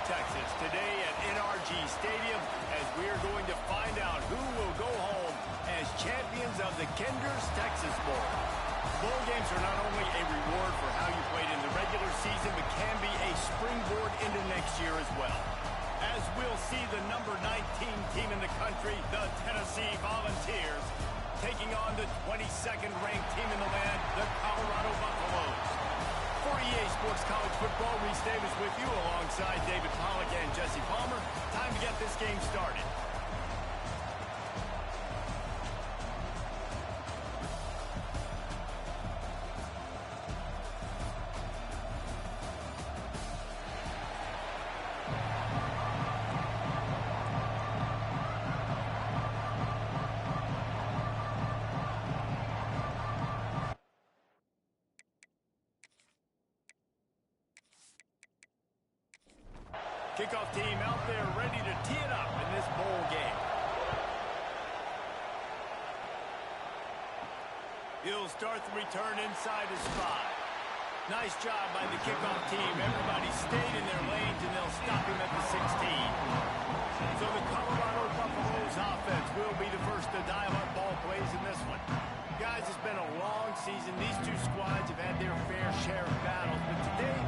Texas, today at NRG Stadium, as we are going to find out who will go home as champions of the Kinder's Texas Bowl. Bowl games are not only a reward for how you played in the regular season, but can be a springboard into next year as well. As we'll see the number 19 team in the country, the Tennessee Volunteers, taking on the 22nd ranked team in the land, the Colorado Buffaloes. For EA Sports College Football, Reese Davis with you alongside David Pollack and Jesse Palmer. Time to get this game started. Kickoff team out there ready to tee it up in this bowl game. He'll start the return inside his 5. Nice job by the kickoff team. Everybody stayed in their lanes, and they'll stop him at the 16. So the Colorado Buffaloes offense will be the first to dial up ball plays in this one. Guys, it's been a long season. These two squads have had their fair share of battles, but today,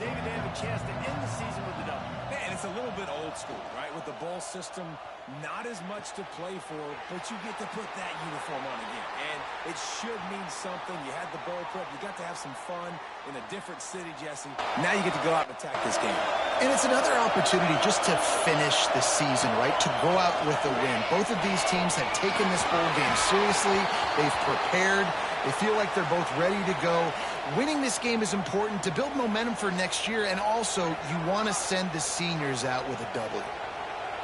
David, they have a chance to end the season with a double. Man, it's a little bit old school, right? With the bowl system, not as much to play for, but you get to put that uniform on again. And it should mean something. You had the bowl prep. You got to have some fun in a different city, Jesse. Now you get to go out and attack this game. And it's another opportunity just to finish the season, right? To go out with a win. Both of these teams have taken this bowl game seriously. They've prepared. They feel like they're both ready to go. Winning this game is important to build momentum for next year, and also you want to send the seniors out with a W.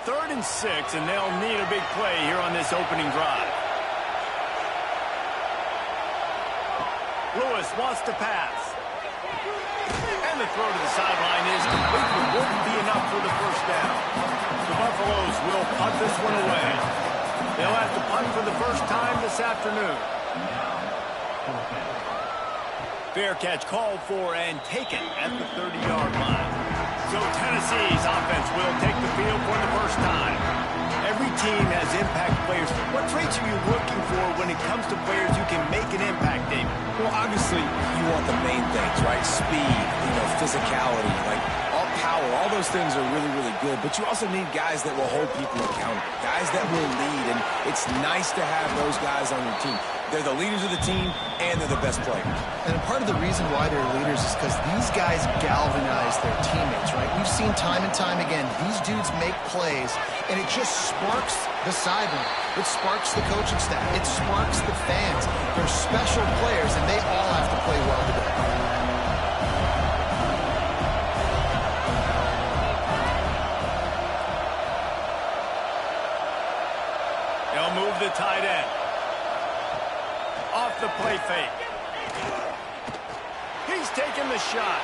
3rd and 6, and they'll need a big play here on this opening drive. Lewis wants to pass. And the throw to the sideline is complete, but won't be enough for the first down. The Buffaloes will punt this one away. They'll have to punt for the first time this afternoon. Fair catch called for and taken at the 30-yard line. So Tennessee's offense will take the field for the first time. Every team has impact players. What traits are you looking for when it comes to players who can make an impact, David? Well, obviously, you want the main things, right? Speed, physicality, like all power. All those things are really, really good. But you also need guys that will hold people accountable, guys that will lead. And it's nice to have those guys on your team. They're the leaders of the team, and they're the best players. And part of the reason why they're leaders is because these guys galvanize their teammates, right? We've seen time and time again, these dudes make plays, and it just sparks the sideline. It sparks the coaching staff. It sparks the fans. They're special players, and they all have to play well today. They'll move the tight end. Off the play fake. He's taking the shot.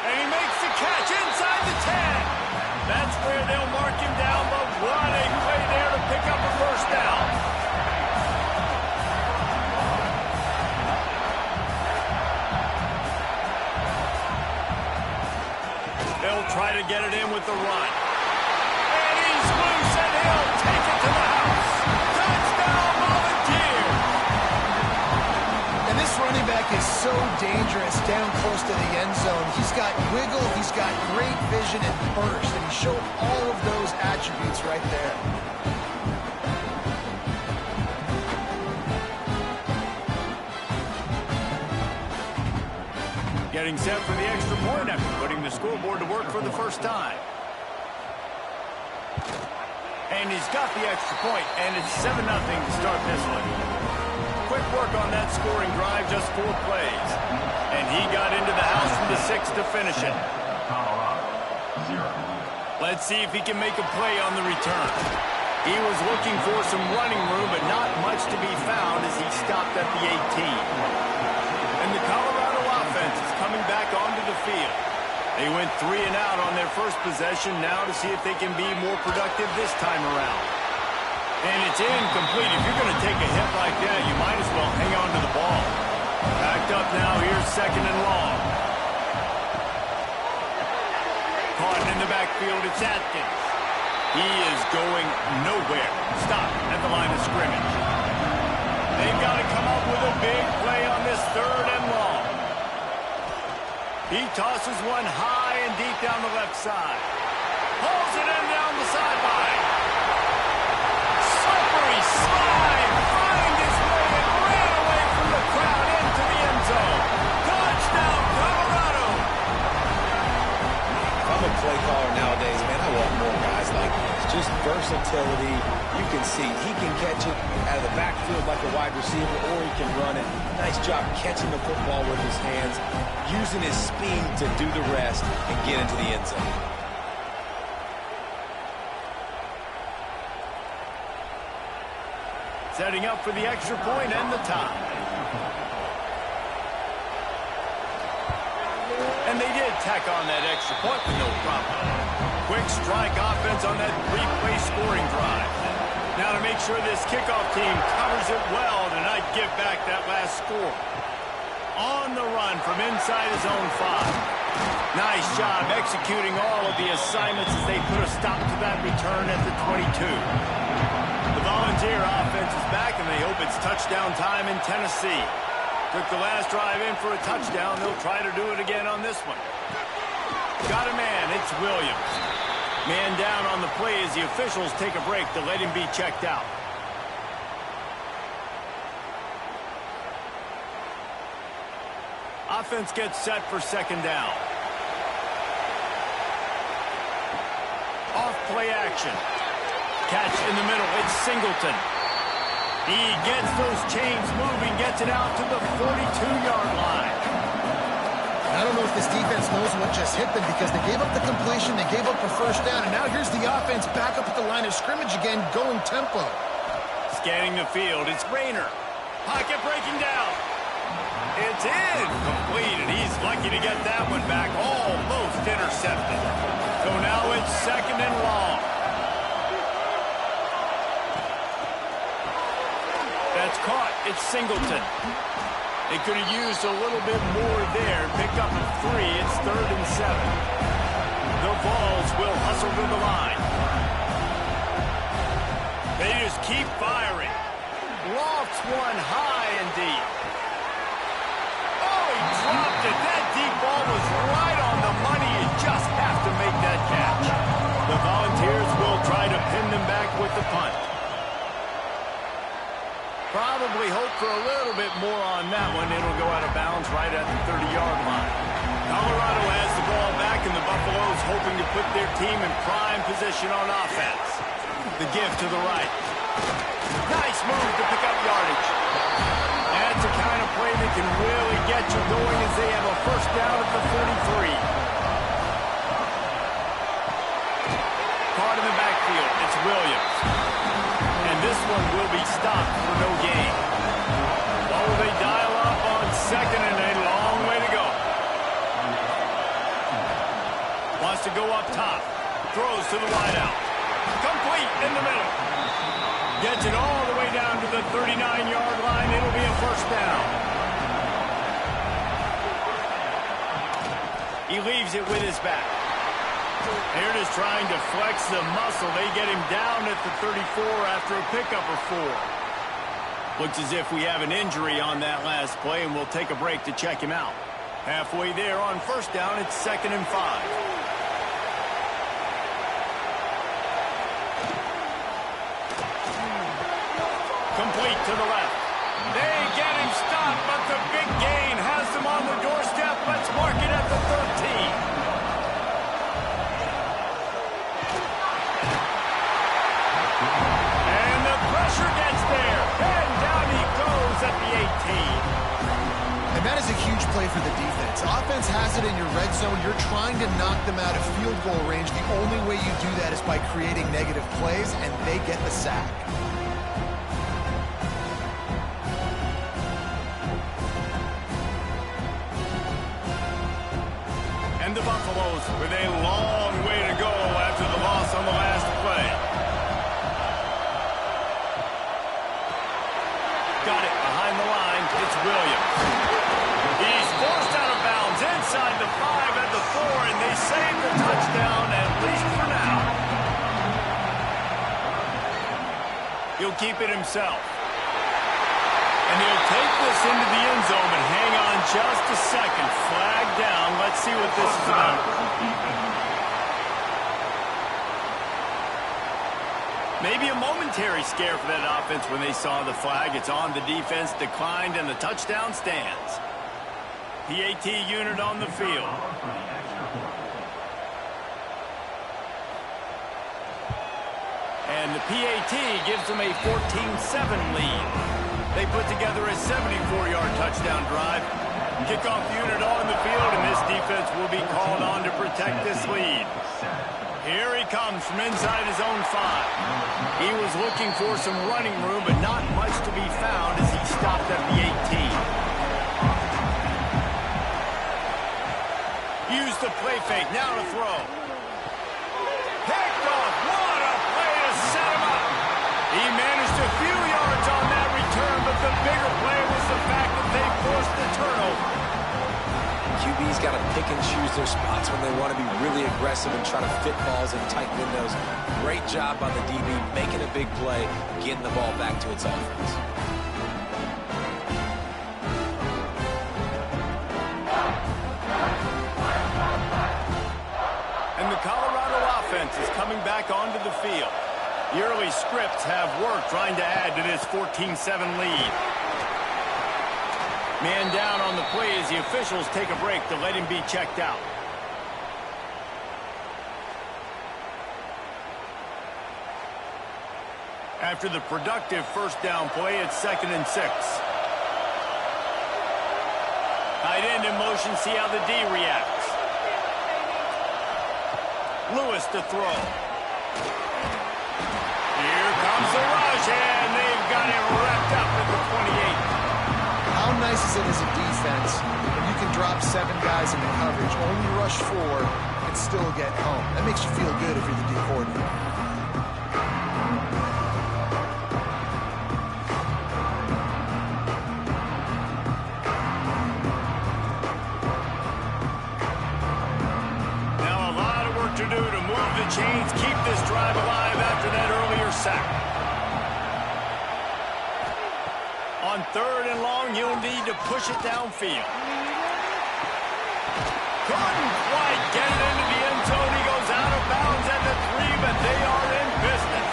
And he makes the catch inside the 10. That's where they'll mark him down, but what a play there to pick up a first down. They'll try to get it in with the run. And he's loose, and he'll take it to the house. Touchdown, Volunteers! And this running back is so dangerous down close to the end zone. He's got wiggle, he's got great vision and burst, and he showed all of those attributes right there. Getting set for the extra point after putting the scoreboard to work for the first time. And he's got the extra point, and it's 7-0 to start this one. Quick work on that scoring drive, just 4 plays. And he got into the house from the 6 to finish it. Let's see if he can make a play on the return. He was looking for some running room, but not much to be found as he stopped at the 18. And the Colorado offense is coming back onto the field. They went 3 and out on their first possession, now to see if they can be more productive this time around. And it's incomplete. If you're going to take a hit like that, you might as well hang on to the ball. Backed up now, here's 2nd and long. caught in the backfield. It's Atkins. He is going nowhere. Stop at the line of scrimmage. They've got to come up with a big play on this 3rd and long. He tosses one high and deep down the left side. Pulls it in down the sideline. Slippery slide. Find his way and ran away from the crowd into the end zone. Touchdown, Colorado. If I'm a play caller nowadays, man, I want more guys like this. Just versatility. You can see he can catch it out of the backfield like a wide receiver, or he can run it. Nice job catching the football with his hands, using his speed to do the rest and get into the end zone. Setting up for the extra point and the tie. And they did tack on that extra point with no problem. Quick strike offense on that 3-play scoring drive. Now to make sure this kickoff team covers it well to not give back that last score. On the run from inside his own 5. Nice job executing all of the assignments as they put a stop to that return at the 22. The Volunteer offense is back, and they hope it's touchdown time in Tennessee. Took the last drive in for a touchdown. They'll try to do it again on this one. Got a man. It's Williams. Man down on the play as the officials take a break to let him be checked out. Offense gets set for 2nd down. Off play action. Catch in the middle. It's Singleton. He gets those chains moving, gets it out to the 42-yard line. I don't know if this defense knows what just hit them because they gave up the completion, they gave up a 1st down, and now here's the offense back up at the line of scrimmage again, going tempo. Scanning the field, it's Rayner. Pocket breaking down. It's incomplete, and he's lucky to get that one back. Almost intercepted. So now it's 2nd and long. That's caught. It's Singleton. They could have used a little bit more there. Pick up a 3. It's 3rd and 7. The Vols will hustle to the line. They just keep firing. Lofts one high and deep. Oh, he dropped it. That deep ball was right on the money. You just have to make that catch. The Volunteers will try to pin them back with the punt. Probably hope for a little bit more on that one. It'll go out of bounds right at the 30-yard line. Colorado has the ball back, and the Buffaloes hoping to put their team in prime position on offense. The give to the right. Nice move to pick up yardage. That's the kind of play that can really get you going as they have a 1st down at the 43. Caught in the backfield. It's Williams. And this one will be stopped for no gain. Oh, they dial up on 2nd and a long way to go. Wants to go up top. Throws to the wideout. Complete in the middle. Gets it all the way down to the 39-yard line. It'll be a 1st down. He leaves it with his back. They're just trying to flex the muscle. They get him down at the 34 after a pickup of 4. Looks as if we have an injury on that last play, and we'll take a break to check him out. Halfway there on 1st down, it's 2nd and 5. Complete to the left. They get him stopped, but the big gain has them on the doorstep. Let's mark it at the 13. Pressure gets there, and down he goes at the 18. And that is a huge play for the defense. Offense has it in your red zone. You're trying to knock them out of field goal range. The only way you do that is by creating negative plays, and they get the sack. And the Buffaloes with a long way to go after the loss on the last play. Got it behind the line. It's Williams. He's forced out of bounds inside the 5 at the 4, and they save the touchdown, at least for now. He'll keep it himself. And he'll take this into the end zone, but hang on just a second. Flag down. Let's see what this is about. Maybe a momentary scare for that offense when they saw the flag. It's on, the defense declined, and the touchdown stands. PAT unit on the field. And the PAT gives them a 14-7 lead. They put together a 74-yard touchdown drive. Kickoff unit on the field, and this defense will be called on to protect this lead. Here he comes from inside his own 5. He was looking for some running room, but not much to be found as he stopped at the 18. Use the play fake, now to throw. Picked off, what a play to set him up. He managed a few yards on that return, but the bigger play was the fact that they forced the turnover. QB's got to pick and choose their spots when they want to be really aggressive and try to fit balls in tight windows. Great job by the DB making a big play, getting the ball back to its offense. And the Colorado offense is coming back onto the field. The early scripts have worked trying to add to this 14-7 lead. Man down on the play as the officials take a break to let him be checked out. After the productive first down play, it's 2nd and 6. Tight end in motion, see how the D reacts. Lewis to throw. Here comes the rush, and they've got him wrapped up at the 28. How nice is it as a defense when you can drop 7 guys into coverage, only rush 4, and still get home? That makes you feel good if you're the D coordinator. Now a lot of work to do to move the chains, keep this drive alive after that earlier sack. On 3rd and long, you'll need to push it downfield. Couldn't quite get it into the end zone. He goes out of bounds at the 3, but they are in business.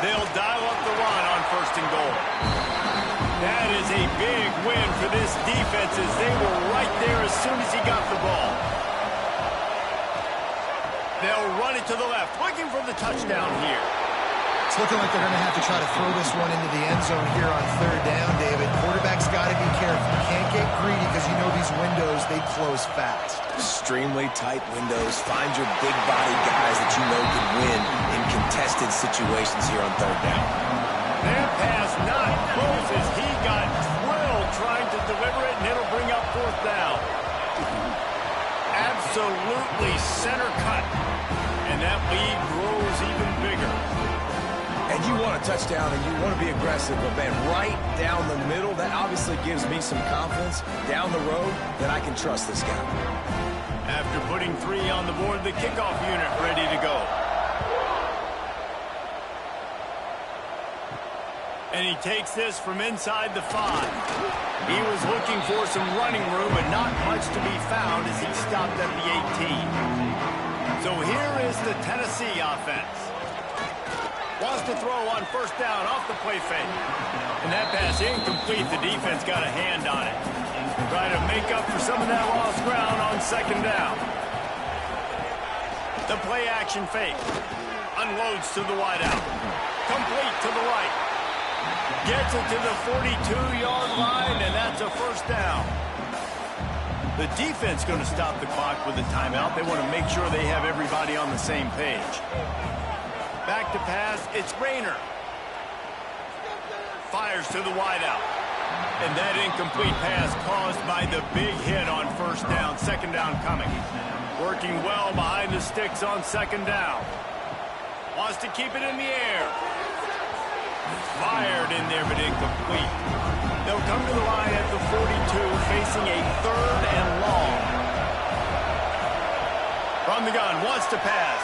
They'll dial up the run on 1st and goal. That is a big win for this defense as they were right there as soon as he got the ball. They'll run it to the left, looking for the touchdown here. It's looking like they're going to have to try to throw this one into the end zone here on 3rd down, David. Quarterback's got to be careful. You can't get greedy because you know these windows, they close fast. Extremely tight windows. Find your big body guys that you know can win in contested situations here on 3rd down. That pass not close as he got drilled trying to deliver it, and it'll bring up 4th down. Absolutely center cut. And that lead grows even bigger. And you want a touchdown and you want to be aggressive, but man, right down the middle, that obviously gives me some confidence down the road that I can trust this guy. After putting 3 on the board, the kickoff unit ready to go. And he takes this from inside the 5. He was looking for some running room, but not much to be found as he stopped at the 18. So here is the Tennessee offense. Wants to throw on 1st down off the play fake. And that pass incomplete. The defense got a hand on it. Try to make up for some of that lost ground on 2nd down. The play action fake. Unloads to the wideout. Complete to the right. Gets it to the 42-yard line, and that's a 1st down. The defense going to stop the clock with a timeout. They want to make sure they have everybody on the same page. Back to pass, it's Rayner. Fires to the wideout. And that incomplete pass caused by the big hit on 1st down. 2nd down coming. Working well behind the sticks on 2nd down. Wants to keep it in the air. Fired in there, but incomplete. They'll come to the line at the 42, facing a 3rd and long. From the gun, wants to pass.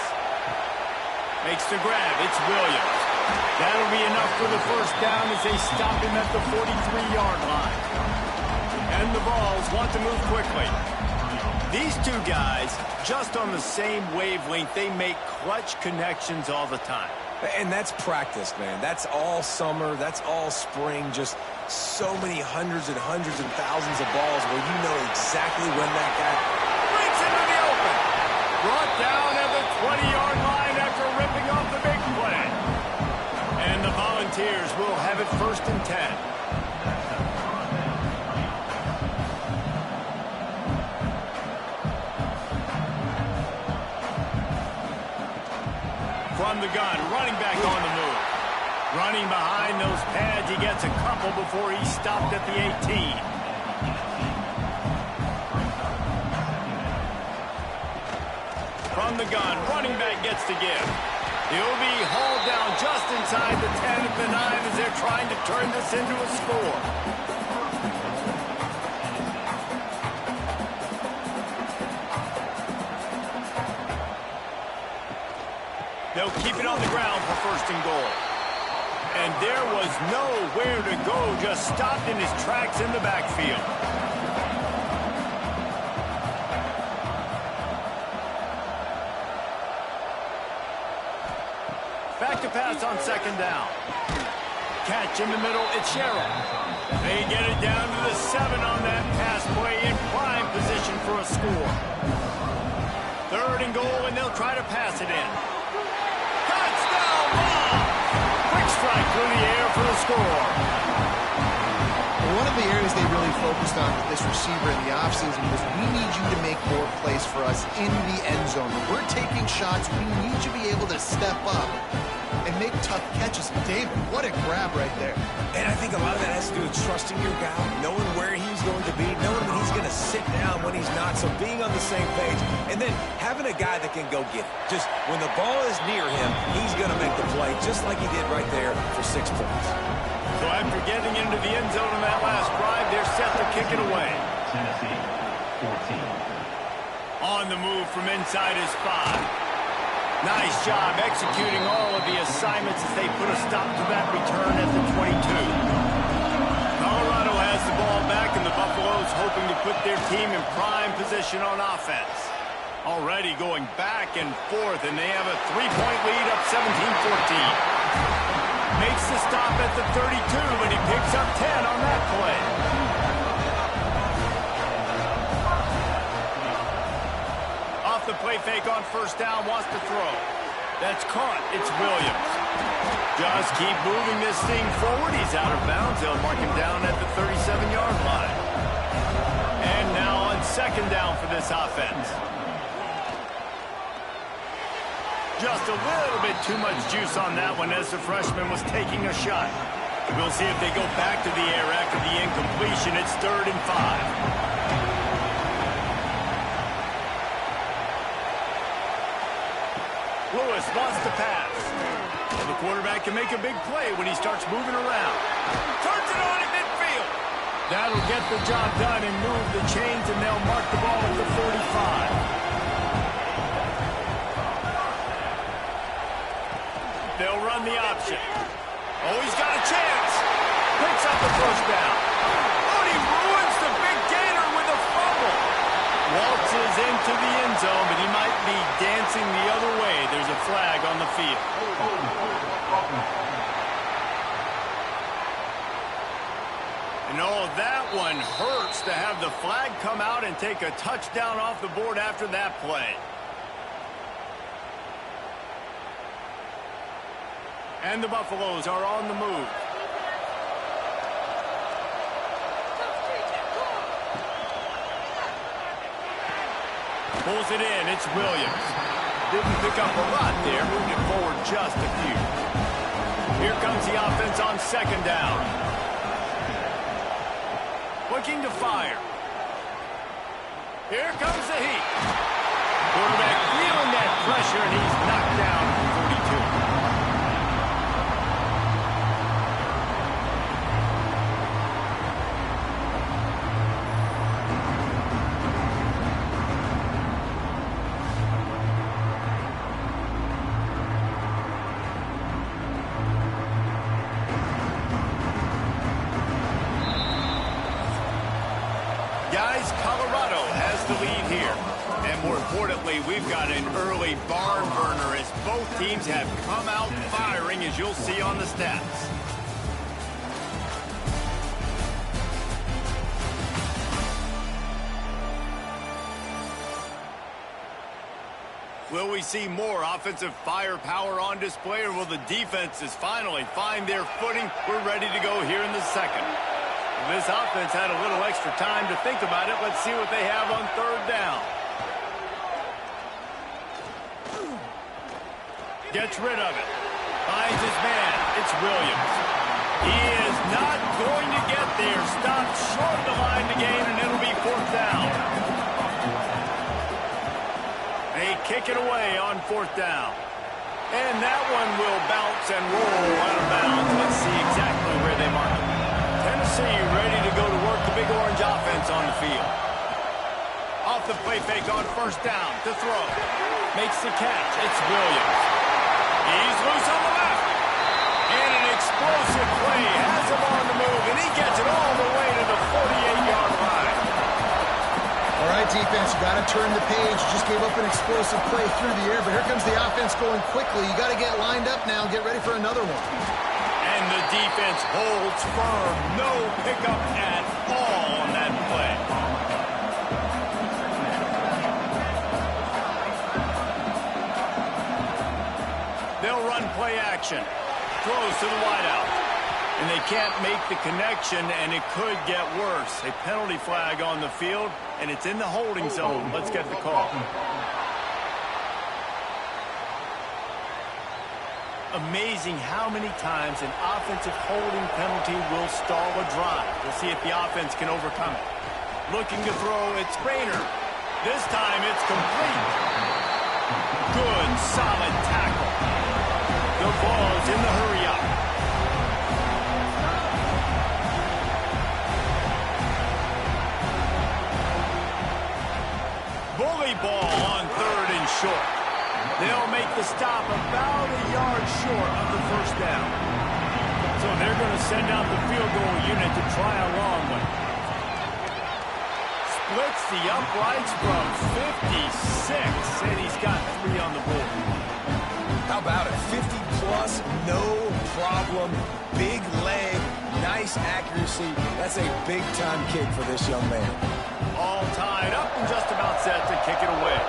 Makes the grab. It's Williams. That'll be enough for the first down as they stop him at the 43-yard line. And the Vols want to move quickly. These two guys, just on the same wavelength, they make clutch connections all the time. And that's practice, man. That's all summer. That's all spring. Just so many hundreds and hundreds and thousands of balls where you know exactly when that guy breaks into the open. Brought down at the 20-yard line after ripping off the big play. And the Volunteers will have it 1st and 10. From the gun, running back on the move. Running behind those pads, he gets a couple before he's stopped at the 18. From the gun, running back gets to give. He'll be hauled down just inside the 10 at the 9 as they're trying to turn this into a score. They'll keep it on the ground for 1st and goal. And there was nowhere to go, just stopped in his tracks in the backfield. Back to pass on 2nd down. Catch in the middle, it's Sherrill. They get it down to the 7 on that pass play in prime position for a score. 3rd and goal, and they'll try to pass it in. Quick strike through the air for the score. One of the areas they really focused on with this receiver in the offseason was we need you to make more plays for us in the end zone. When we're taking shots, we need you to be able to step up and make tough catches. David, what a grab right there. And I think a lot of that has to do with trusting your guy, knowing where he's going to be, knowing when he's going to sit down, when he's not, so being on the same page, and then having a guy that can go get it. Just when the ball is near him, he's going to make the play, just like he did right there for 6 points. So after getting into the end zone on that last drive, they're set to kick it away. Tennessee, 14. On the move from inside his 5. Nice job executing all of the assignments as they put a stop to that return at the 22. Colorado has the ball back, and the Buffaloes hoping to put their team in prime position on offense. Already going back and forth, and they have a 3-point lead up 17-14. Makes the stop at the 32, and he picks up 10 on that play. Off the play fake on 1st down, wants to throw. That's caught. It's Williams. Just keep moving this thing forward. He's out of bounds. They'll mark him down at the 37-yard line. And now on 2nd down for this offense. Just a little bit too much juice on that one as the freshman was taking a shot. We'll see if they go back to the air after the incompletion. It's 3rd and 5. Lewis wants to pass. And the quarterback can make a big play when he starts moving around. Turns it on at midfield. That'll get the job done and move the chains, and they'll mark the ball at the 45. They'll run the option. Oh, he's got a chance. Picks up the 1st down. Oh, he ruins the big gainer with a fumble. Waltzes into the end zone, but he might be dancing the other way. There's a flag on the field. And oh, that one hurts to have the flag come out and take a touchdown off the board after that play. And the Buffaloes are on the move. Pulls it in. It's Williams. Didn't pick up a lot there. Moved it forward just a few. Here comes the offense on 2nd down. Looking to fire. Here comes the heat. Quarterback feeling that pressure, and he's knocked down at 42. importantly, we've got an early barn burner as both teams have come out firing, as you'll see on the stats. Will we see more offensive firepower on display, or will the defenses finally find their footing? We're ready to go here in the second. This offense had a little extra time to think about it. Let's see what they have on third down. Gets rid of it. Finds his man. It's Williams. He is not going to get there. Stopped short of the line to gain, and it'll be fourth down. They kick it away on fourth down. And that one will bounce and roll out of bounds. Let's see exactly where they mark it. Tennessee ready to go to work the Big Orange offense on the field. Off the play fake on first down to throw. Makes the catch. It's Williams. He's loose on the left. And an explosive play has him on the move, and he gets it all the way to the 48-yard line. All right, defense, you got to turn the page. You just gave up an explosive play through the air, but here comes the offense going quickly. You got to get lined up now and get ready for another one. And the defense holds firm. No pickup at all on that play. They'll run play action. Throws to the wideout. And they can't make the connection, and it could get worse. A penalty flag on the field, and it's in the holding zone. Let's get the call. Amazing how many times an offensive holding penalty will stall a drive. We'll see if the offense can overcome it. Looking to throw, it's Rainer. This time it's complete. Good, solid tackle. The ball's in the hurry-up. Bully ball on third and short. They'll make the stop about a yard short of the first down. So they're going to send out the field goal unit to try a long one. Splits the uprights from 56, and he's got 3 on the board. How about it? 50-plus, no problem. Big leg, nice accuracy. That's a big-time kick for this young man. All tied up and just about set to kick it away.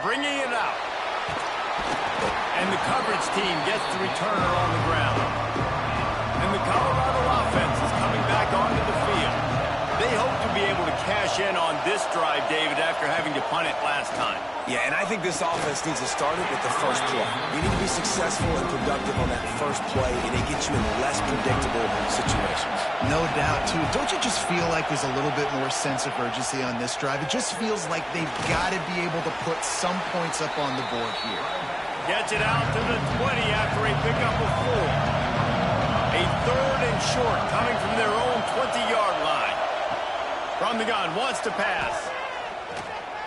Bringing it out. And the coverage team gets the returner on the ground. And the Colorado offense is coming back onto the field. They hope to be able to cash in on this drive, David, after having to punt it last time. Yeah, and I think this offense needs to start it with the first play. You need to be successful and productive on that first play, and it gets you in less predictable situations. No doubt, too. Don't you just feel like there's a little bit more sense of urgency on this drive? It just feels like they've got to be able to put some points up on the board here. Gets it out to the 20 after a pickup of 4. A third and short coming from their own 20-yard line. From the gun, wants to pass.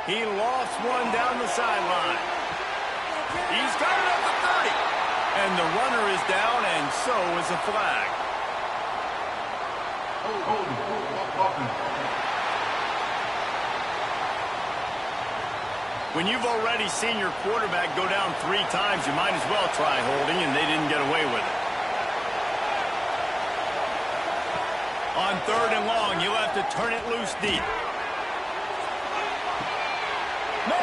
He lost one down the sideline. He's got it at the 30. And the runner is down, and so is a flag. When you've already seen your quarterback go down 3 times, you might as well try holding, and they didn't get away with it. On third and long, you'll have to turn it loose deep.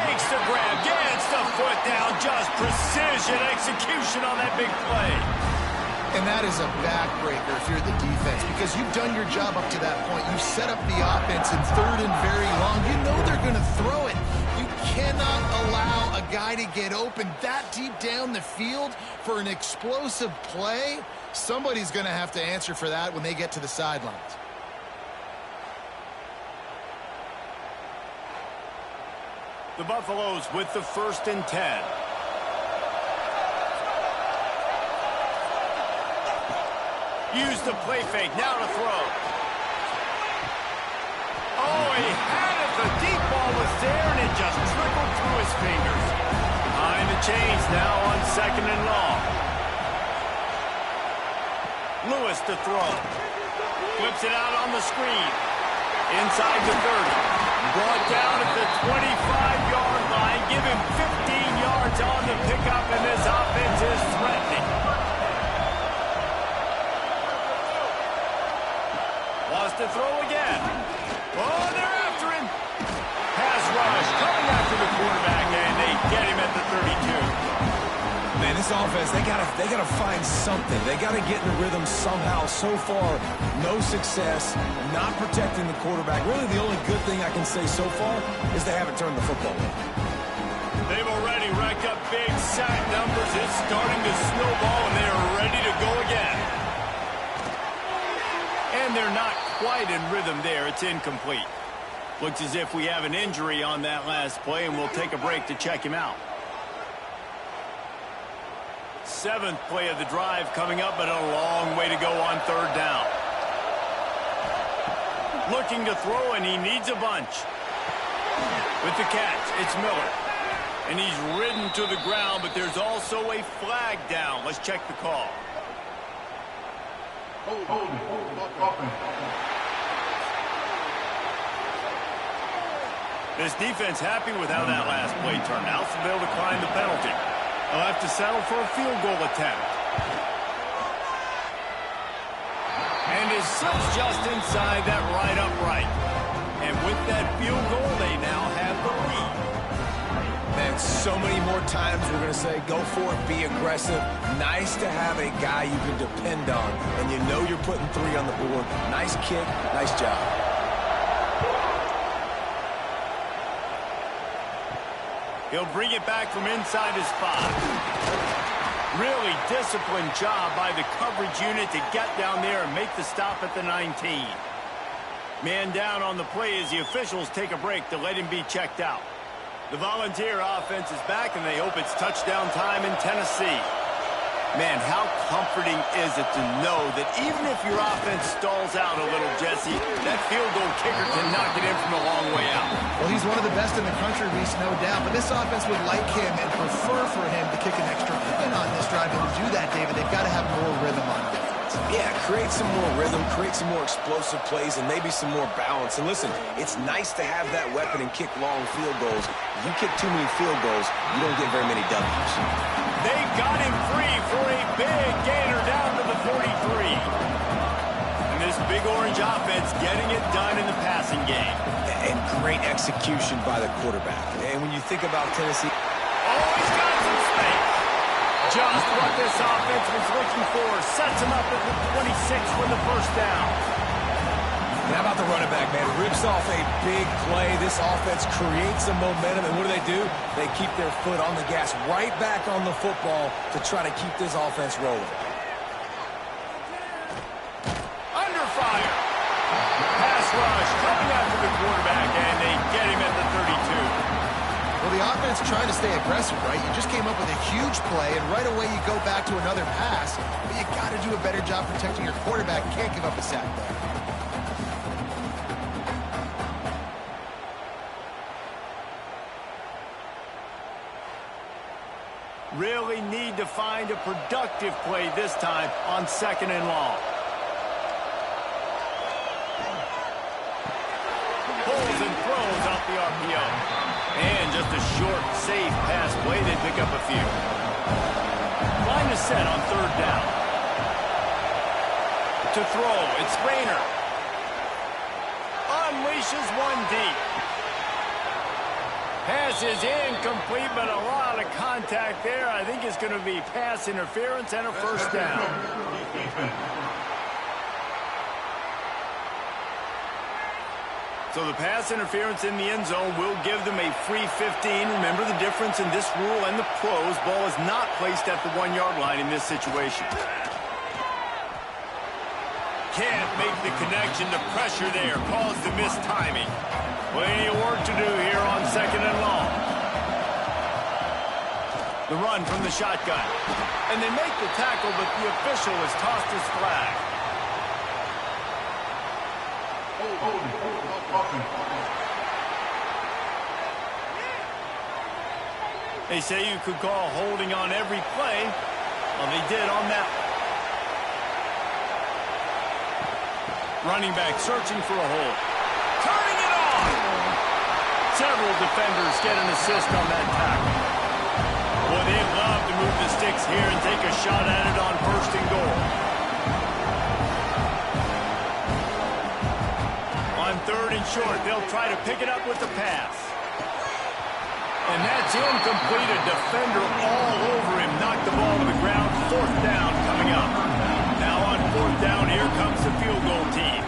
Makes the grab, gets the foot down, just precision execution on that big play. And that is a backbreaker if you're the defense, because you've done your job up to that point. You've set up the offense in third and very long. You know they're going to throw it. You cannot allow a guy to get open that deep down the field for an explosive play. Somebody's going to have to answer for that when they get to the sidelines. The Buffaloes with the 1st and 10. Use the play fake, now to throw. Oh, he had it. The deep ball was there, and it just trickled through his fingers. Behind the chains now on 2nd and long. Lewis to throw. Flips it out on the screen. inside the 30. Brought down at the 25-yard line. Give him 15 yards on the pickup, and this offense is threatening. Wants to throw again. Oh, they're after him. Pass rush coming after the quarterback, and they get him at the 32. Man, this offense, they gotta find something. They gotta get in the rhythm somehow. So far, no success, not protecting the quarterback. Really, the only good thing I can say so far is they haven't turned the football over. They've already racked up big sack numbers. It's starting to snowball, and they are ready to go again. And they're not quite in rhythm there. It's incomplete. Looks as if we have an injury on that last play, and we'll take a break to check him out. 7th play of the drive coming up, but a long way to go on 3rd down. Looking to throw, and he needs a bunch. With the catch, it's Miller. And he's ridden to the ground, but there's also a flag down. Let's check the call. This defense happy with how that last play turned out, so they'll decline the penalty. They'll have to settle for a field goal attempt. And is sits just inside that right upright. And with that field goal, they now have the lead. Man, so many more times we're going to say, go for it, be aggressive. Nice to have a guy you can depend on, and you know you're putting 3 on the board. Nice kick, nice job. He'll bring it back from inside his 5. Really disciplined job by the coverage unit to get down there and make the stop at the 19. Man down on the play as the officials take a break to let him be checked out. The Volunteer offense is back, and they hope it's touchdown time in Tennessee. Man, how comforting is it to know that even if your offense stalls out a little, Jesse, that field goal kicker can knock it in from a long way out. Well, he's one of the best in the country, Reese, no doubt. But this offense would like him and prefer for him to kick an extra point on this drive. And to do that, David, they've got to have more rhythm on it. Yeah, create some more rhythm, create some more explosive plays, and maybe some more balance. And listen, it's nice to have that weapon and kick long field goals. If you kick too many field goals, you don't get very many W's. They got him free for a big gainer down to the 43. And this big orange offense getting it done in the passing game. And great execution by the quarterback. And when you think about Tennessee... Oh, he's got some space. Just what this offense was looking for. Sets him up at the 26 for the first down. And how about the running back, man? Rips off a big play. This offense creates some momentum, and what do? They keep their foot on the gas, right back on the football to try to keep this offense rolling. Under fire. Pass rush coming after the quarterback, and they get him at the 32. Well, the offense trying to stay aggressive, right? You just came up with a huge play, and right away you go back to another pass. But you got to do a better job protecting your quarterback. Can't give up a sack there. Really need to find a productive play this time on 2nd and long. Pulls and throws off the RPO. And just a short, safe pass play. They pick up a few. Line is set on 3rd down. To throw, it's Rayner. Unleashes one deep. Pass is incomplete, but a lot of contact there. I think it's going to be pass interference and a first down. So the pass interference in the end zone will give them a free 15. Remember the difference in this rule and the pros. Ball is not placed at the 1-yard line in this situation. Can't make the connection. The pressure there caused the missed timing. Plenty of work to do here on 2nd and long. The run from the shotgun. And they make the tackle, but the official has tossed his flag. They say you could call holding on every play. Well, they did on that one. Running back searching for a hole. Several defenders get an assist on that tackle. Boy, they love to move the sticks here and take a shot at it on 1st and goal. On 3rd and short, they'll try to pick it up with the pass. And that's incomplete. A defender all over him. Knocked the ball to the ground. 4th down coming up. Now on 4th down, here comes the field goal team.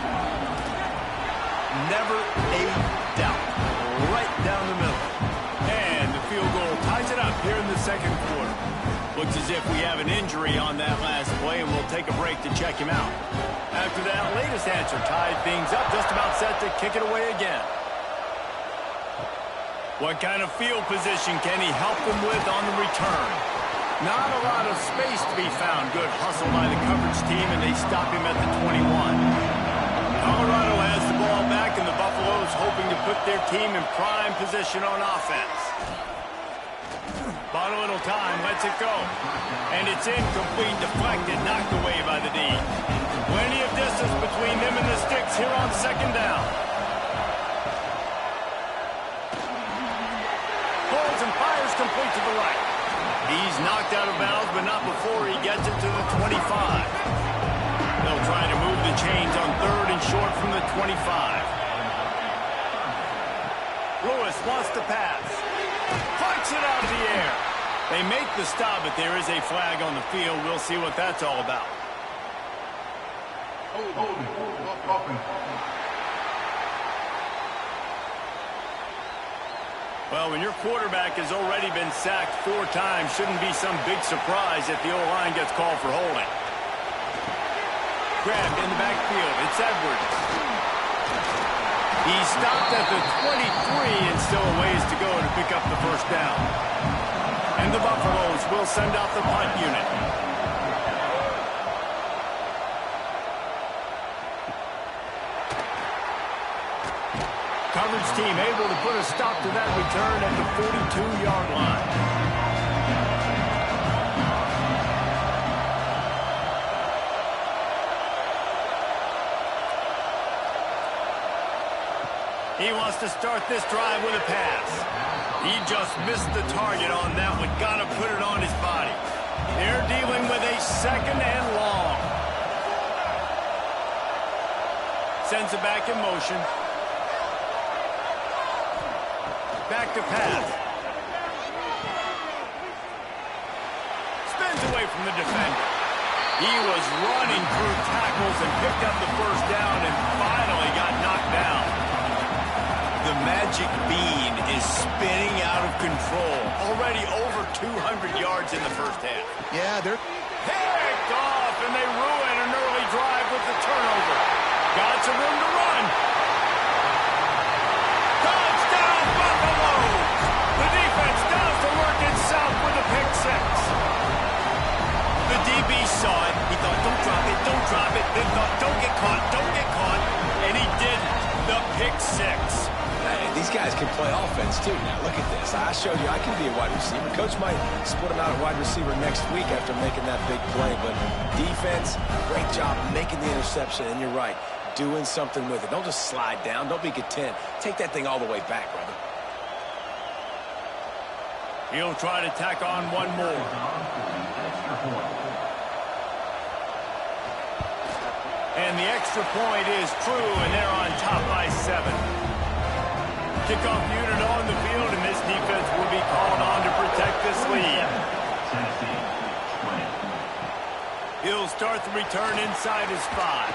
Never a doubt. Right down the middle. And the field goal ties it up here in the 2nd quarter. Looks as if we have an injury on that last play, and we'll take a break to check him out. After that latest answer tied things up, just about set to kick it away again. What kind of field position can he help them with on the return? Not a lot of space to be found. Good hustle by the coverage team, and they stop him at the 21. Colorado has the ball back, and the Buffaloes hoping to put their team in prime position on offense. Bought a little time, lets it go. And it's incomplete, deflected, knocked away by the D. Plenty of distance between them and the sticks here on 2nd down. Pulls and fires complete to the right. He's knocked out of bounds, but not before he gets it to the 25. They'll try to move the chains on 3rd and short from the 25. Lewis wants to pass. Flicks it out of the air. They make the stop, but there is a flag on the field. We'll see what that's all about. Well, when your quarterback has already been sacked 4 times, shouldn't be some big surprise if the O-line gets called for holding. Grabbed in the backfield. It's Edwards. He stopped at the 23 and still a ways to go to pick up the 1st down. And the Buffaloes will send out the punt unit. Coverage team able to put a stop to that return at the 42-yard line. He wants to start this drive with a pass. He just missed the target on that one. Got to put it on his body. They're dealing with a 2nd and long. Sends it back in motion. Back to pass. Spins away from the defender. He was running through tackles and picked up the 1st down and finally got knocked down. The magic bean is spinning out of control. Already over 200 yards in the 1st half. Yeah, they're picked off, and they ruin an early drive with the turnover. Got some room to run. Touchdown, Buffaloes! The defense does the work itself with a pick 6. The DB saw it. He thought, don't drop it, don't drop it. Then thought, don't get caught, don't get caught. And he did the pick 6. Hey, these guys can play offense, too. Now, look at this. I showed you I can be a wide receiver. Coach might split him out at wide receiver next week after making that big play. But defense, great job making the interception. And you're right, doing something with it. Don't just slide down. Don't be content. Take that thing all the way back, brother. He'll try to tack on one more. And the extra point is true, and they're on top by 7. Kickoff unit on the field, and this defense will be called on to protect this lead. He'll start the return inside his 5.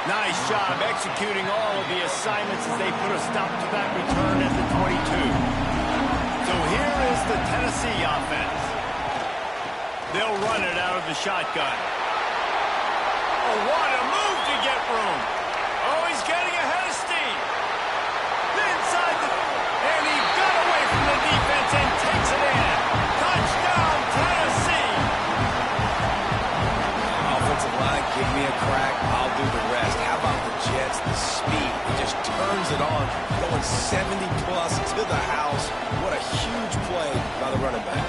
Nice job executing all of the assignments as they put a stop to that return at the 22. So here is the Tennessee offense. They'll run it out of the shotgun. Oh, what a move to get room. Oh, he's getting ahead of steam. Inside the... And he got away from the defense and takes it in. Touchdown, Tennessee. Offensive line, give me a crack. I'll do the rest. How about the Jets? The speed. He just turns it on. Going 70-plus to the house. What a huge play by the running back.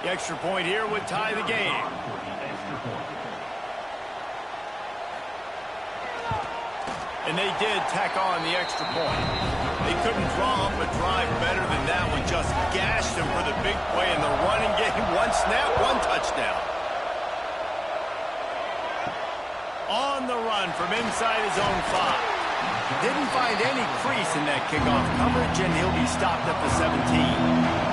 The extra point here would tie the game. And they did tack on the extra point. They couldn't draw up a drive better than that one. Just gashed them for the big play in the running game. One snap, one touchdown. On the run from inside his own 5. Didn't find any crease in that kickoff coverage, and he'll be stopped at the 17.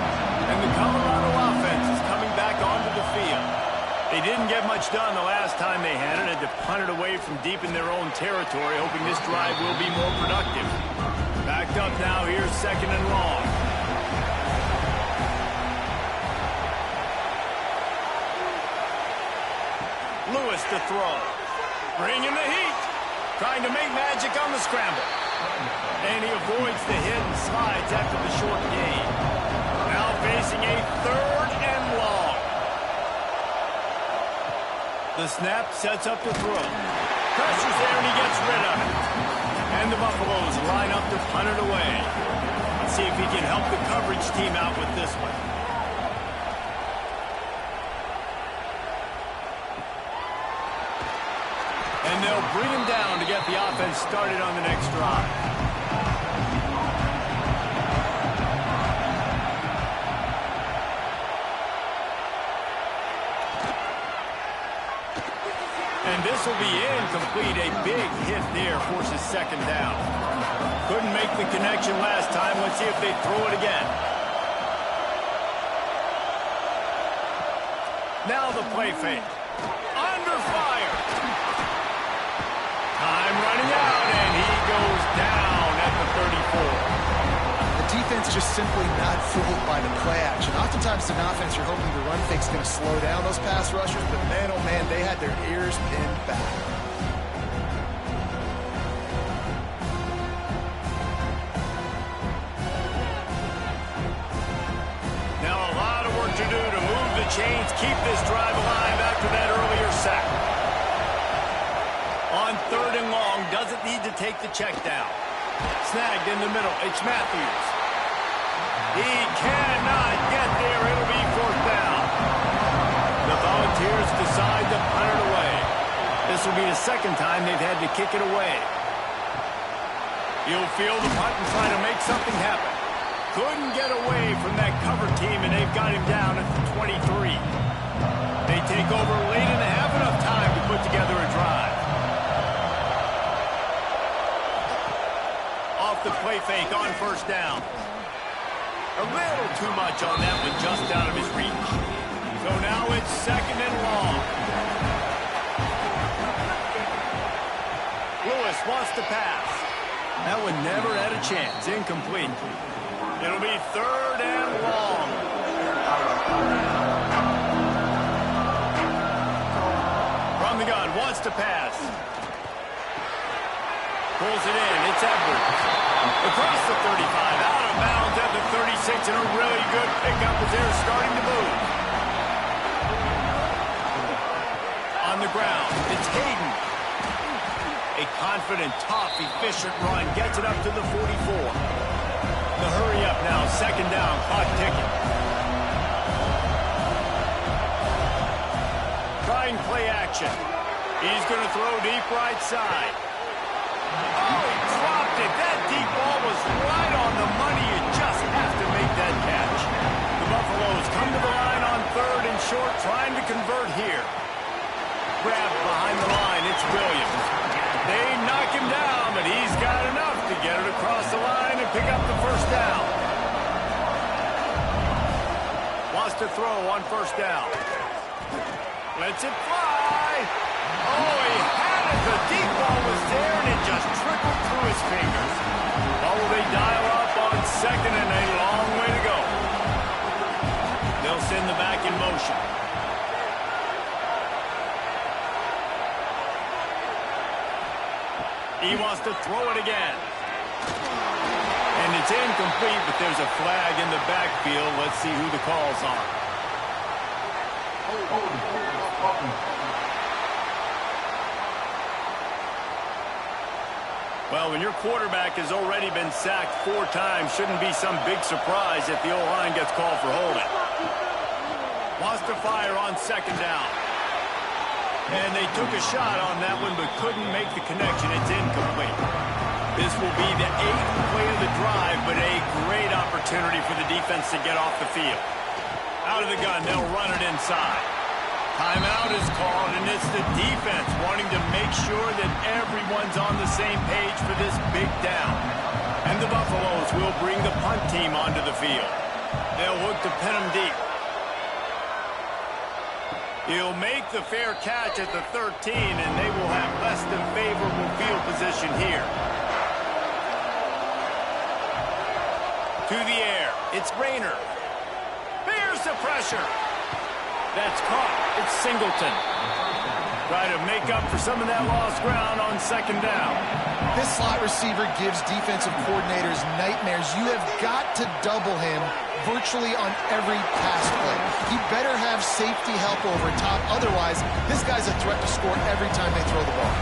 And the Colorado offense is coming back onto the field. They didn't get much done the last time they had it. Had to punt it away from deep in their own territory, hoping this drive will be more productive. Backed up now. Here's 2nd and long. Lewis to throw. Bringing the heat. Trying to make magic on the scramble. And he avoids the hit and slides after the short gain. Now facing a 3rd and long. The snap sets up to throw. Pressure's there and he gets rid of it. And the Buffaloes line up to punt it away. Let's see if he can help the coverage team out with this one. And they'll bring him down to get the offense started on the next drive. And this will be incomplete. A big hit there forces 2nd down. Couldn't make the connection last time. Let's see if they throw it again. Now the play fake. Under fire. Time running out, and he goes down at the 34. The defense just simply not fooled by the play action. Oftentimes in offense, you're hoping the run fake's going to slow down those pass rushers, but man, oh man, they had their ears pinned back. Now a lot of work to do to move the chains, keep this drive alive after that earlier sack. On 3rd and long, doesn't need to take the check down. Snagged in the middle, it's Matthews. He cannot get there, it'll be 4th down. The Volunteers decide to punt it away. This will be the 2nd time they've had to kick it away. He'll field the punt and try to make something happen. Couldn't get away from that cover team, and they've got him down at the 23. They take over late and have enough time to put together a drive. Off the play fake on 1st down. A little too much on that one, just out of his reach. So now it's 2nd and long. Lewis wants to pass. That one never had a chance. Incomplete. It'll be 3rd and long. From the gun, wants to pass. Pulls it in. It's Edwards. Across the 35, out of bounds at the 36, and a really good pickup as they're starting to move. On the ground, it's Hayden. A confident, tough, efficient run gets it up to the 44. The hurry up now, 2nd down, clock ticking. Trying play action. He's going to throw deep right side. Oh, he dropped it. That deep ball was right on the money. You just have to make that catch. The Buffaloes come to the line on 3rd and short, trying to convert here. Grabbed behind the line. It's Williams. They knock him down, but he's got enough to get it across the line and pick up the 1st down. Wants to throw on 1st down. Lets it fly. Oh, he had it. The deep ball was there, and it just trickled through his fingers. Oh, they dial up on 2nd and a long way to go. They'll send the back in motion. He wants to throw it again. And it's incomplete, but there's a flag in the backfield. Let's see who the call's on. Well, when your quarterback has already been sacked 4 times, shouldn't be some big surprise if the O-line gets called for holding. Wants to fire on second down. And they took a shot on that one but couldn't make the connection. It's incomplete. This will be the 8th play of the drive, but a great opportunity for the defense to get off the field. Out of the gun, they'll run it inside. Timeout is called, and it's the defense wanting to make sure that everyone's on the same page for this big down. And the Buffaloes will bring the punt team onto the field. They'll look to pin them deep. He'll make the fair catch at the 13, and they will have less than favorable field position here. To the air, it's Rayner. Bears the pressure. That's caught. It's Singleton. Try to make up for some of that lost ground on second down. This slot receiver gives defensive coordinators nightmares. You have got to double him virtually on every pass play. He better have safety help over top. Otherwise, this guy's a threat to score every time they throw the ball.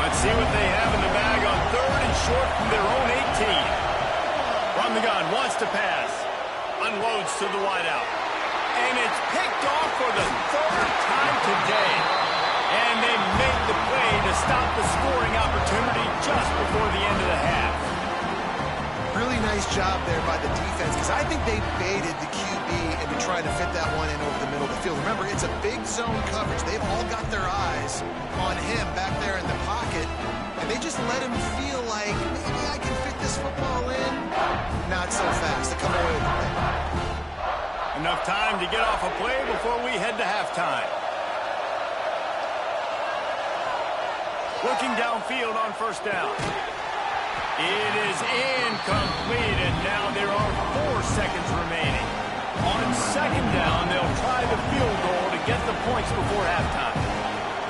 Let's see what they have in the bag on 3rd and short from their own 18. From the gun, wants to pass. Unloads to the wideout. And it's picked off for the 3rd time today. And they make the play to stop the scoring opportunity just before the end of the half. Really nice job there by the defense, because I think they baited the QB into trying to fit that one in over the middle of the field. Remember, it's a big zone coverage. They've all got their eyes on him back there in the pocket, and they just let him feel like, maybe I can fit this football in. Not so fast. They come away with the play. Enough time to get off a play before we head to halftime. Looking downfield on first down. It is incomplete, and now there are 4 seconds remaining. On second down, they'll try the field goal to get the points before halftime.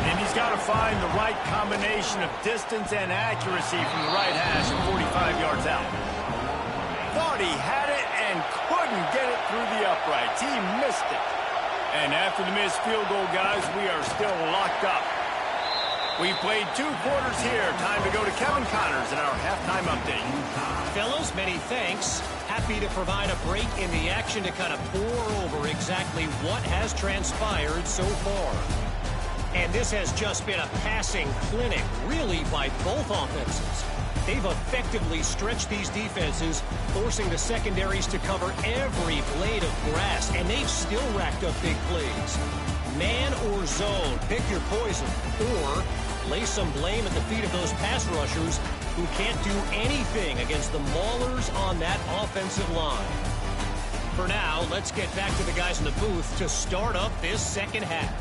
And he's got to find the right combination of distance and accuracy from the right hash and 45 yards out. Thought he had it and couldn't get it through the uprights. He missed it. And after the missed field goal, guys, we are still locked up. We've played 2 quarters here. Time to go to Kevin Connors in our halftime update. Fellas, many thanks. Happy to provide a break in the action to kind of pour over exactly what has transpired so far. And this has just been a passing clinic, really, by both offenses. They've effectively stretched these defenses, forcing the secondaries to cover every blade of grass, and they've still racked up big plays. Man or zone, pick your poison, or lay some blame at the feet of those pass rushers who can't do anything against the maulers on that offensive line. For now, let's get back to the guys in the booth to start up this second half.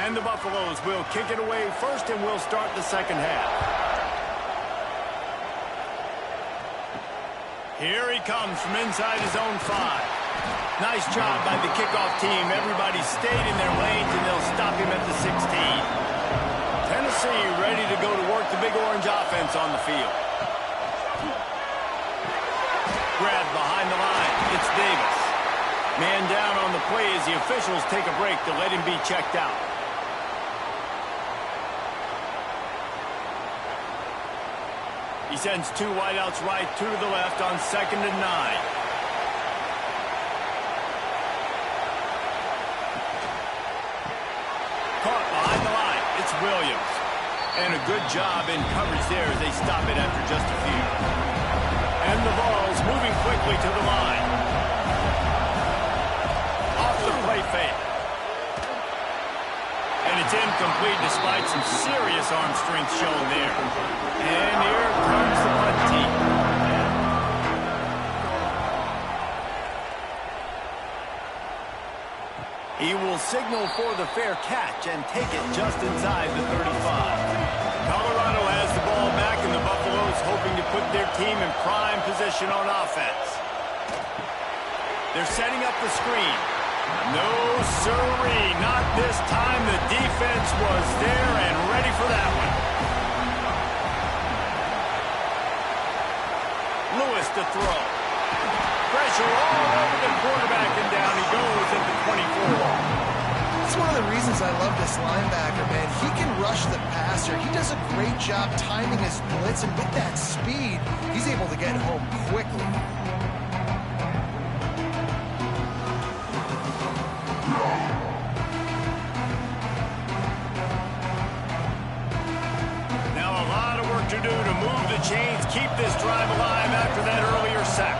And the Buffaloes will kick it away first, and we'll start the second half. Here he comes from inside his own 5. Nice job by the kickoff team. Everybody stayed in their lanes, and they'll stop him at the 16. Tennessee ready to go to work the Big Orange offense on the field. Grab behind the line. It's Davis. Man down on the play as the officials take a break to let him be checked out. He sends 2 wideouts right, 2 to the left on 2nd and 9. Caught behind the line. It's Williams. And a good job in coverage there as they stop it after just a few. And the ball's moving quickly to the line. Off the play fake. And it's incomplete despite some serious arm strength shown there. And here comes the punt team. He will signal for the fair catch and take it just inside the 35. Colorado has the ball back, and the Buffaloes hoping to put their team in prime position on offense. They're setting up the screen. No, sirree, not this time. The defense was there and ready for that one. Lewis to throw. Pressure all over the quarterback, and down he goes at the 24. this linebacker, man. He can rush the passer. He does a great job timing his blitz, and with that speed, he's able to get home quickly. Now a lot of work to do to move the chains, keep this drive alive after that earlier sack.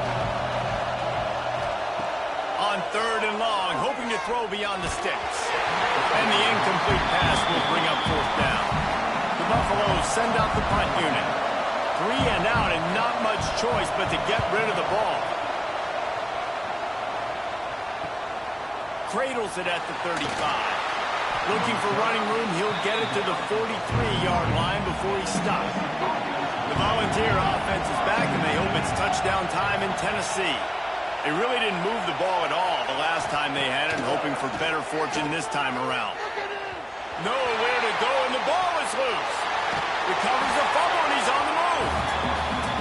On 3rd and long, hoping to throw beyond the sticks. And the incomplete pass will bring up 4th down. The Buffaloes send out the punt unit. 3 and out and not much choice but to get rid of the ball. Cradles it at the 35. Looking for running room, he'll get it to the 43-yard line before he stops. The Volunteer offense is back and they hope it's touchdown time in Tennessee. They really didn't move the ball at all the last time they had it, hoping for better fortune this time around. Nowhere to go, and the ball is loose. Recovers the fumble, and he's on the move.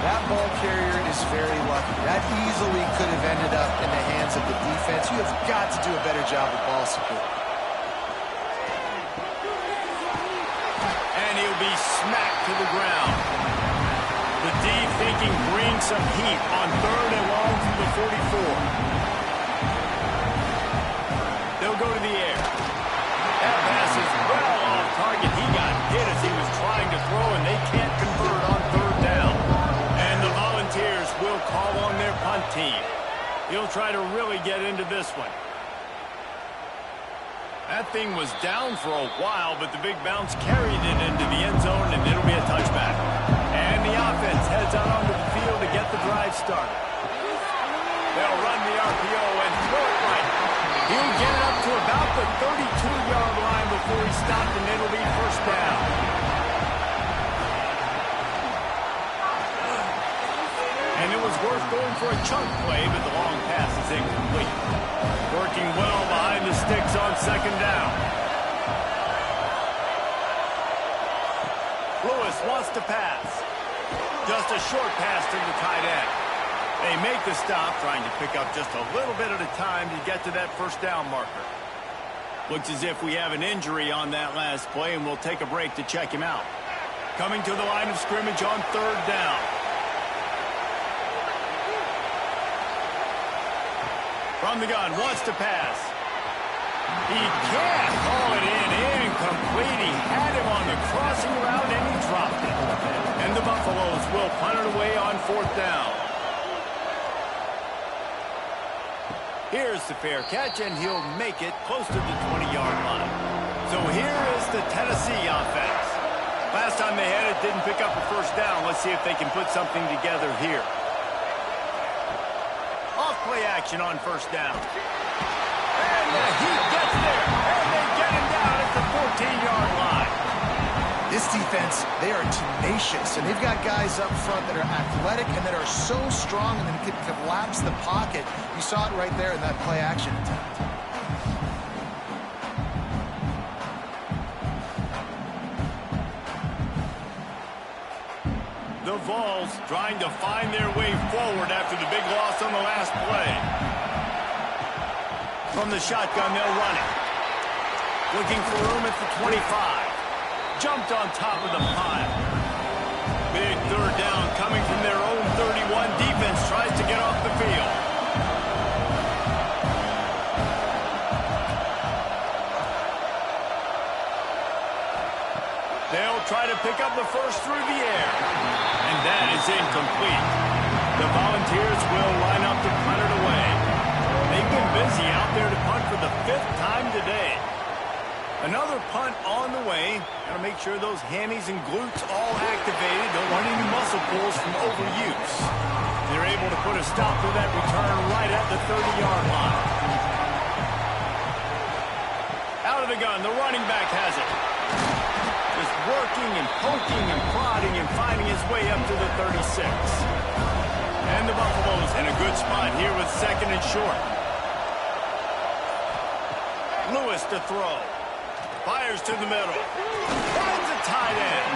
That ball carrier is very lucky. That easily could have ended up in the hands of the defense. You have got to do a better job with ball support. And he'll be smacked to the ground. The D thinking bring some heat on 3rd and long from the 44. They'll go to the air. That pass is well off target. He got hit as he was trying to throw, and they can't convert on 3rd down. And the Volunteers will call on their punt team. He'll try to really get into this one. That thing was down for a while, but the big bounce carried it into the end zone, and it'll be a touchback. And the offense heads out onto the field to get the drive started. They'll run the RPO and throw it right. He'll get it up to about the 32-yard line before he stopped, and it'll be 1st down. And it was worth going for a chunk play, but the long pass is incomplete. Working well behind the sticks on 2nd down. Lewis wants to pass. Just a short pass to the tight end. They make the stop, trying to pick up just a little bit at a time to get to that 1st down marker. Looks as if we have an injury on that last play, and we'll take a break to check him out. Coming to the line of scrimmage on 3rd down. From the gun, wants to pass. He can't call it in. Incomplete. He had him on the crossing route, and he dropped it. And the Buffaloes will punt it away on 4th down. Here's the fair catch, and he'll make it close to the 20-yard line. So here is the Tennessee offense. Last time they had it, didn't pick up a 1st down. Let's see if they can put something together here. Play action on 1st down. And he gets there. And they get him down at the 14-yard line. This defense, they are tenacious, and they've got guys up front that are athletic and that are so strong and that can collapse the pocket. You saw it right there in that play action attempt. The Vols trying to find their way forward after the big loss on the last play. From the shotgun, they'll run it. Looking for room at the 25. Jumped on top of the pile. Big 3rd down coming from their own 31. Defense tries to get off the field. They'll try to pick up the 1st through the air. And that is incomplete. The Volunteers will line up to punt it away. They've been busy out there to punt for the 5th time today. Another punt on the way. Got to make sure those hammies and glutes all activated. Don't want any muscle pulls from overuse. They're able to put a stop to that return right at the 30-yard line. Out of the gun, the running back has it. Just working and poking and prodding and finding his way up to the 36. And the Buffaloes in a good spot here with 2nd and short. Lewis to throw. Fires to the middle. Finds a tight end.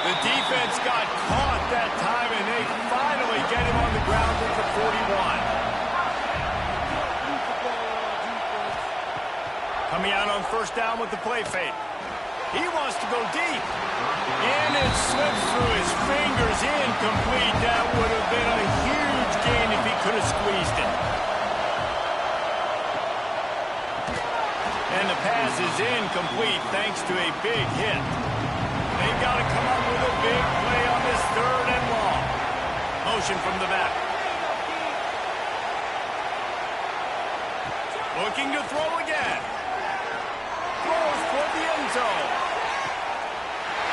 The defense got caught that time, and they finally get him on the ground at the 41. Coming out on first down with the play fake. He wants to go deep. And it slips through his fingers, incomplete. That would have been a huge gain if he could have squeezed it. And the pass is incomplete thanks to a big hit. They've got to come up with a big play on this 3rd and long. Motion from the back. Looking to throw again. Throws for the end zone.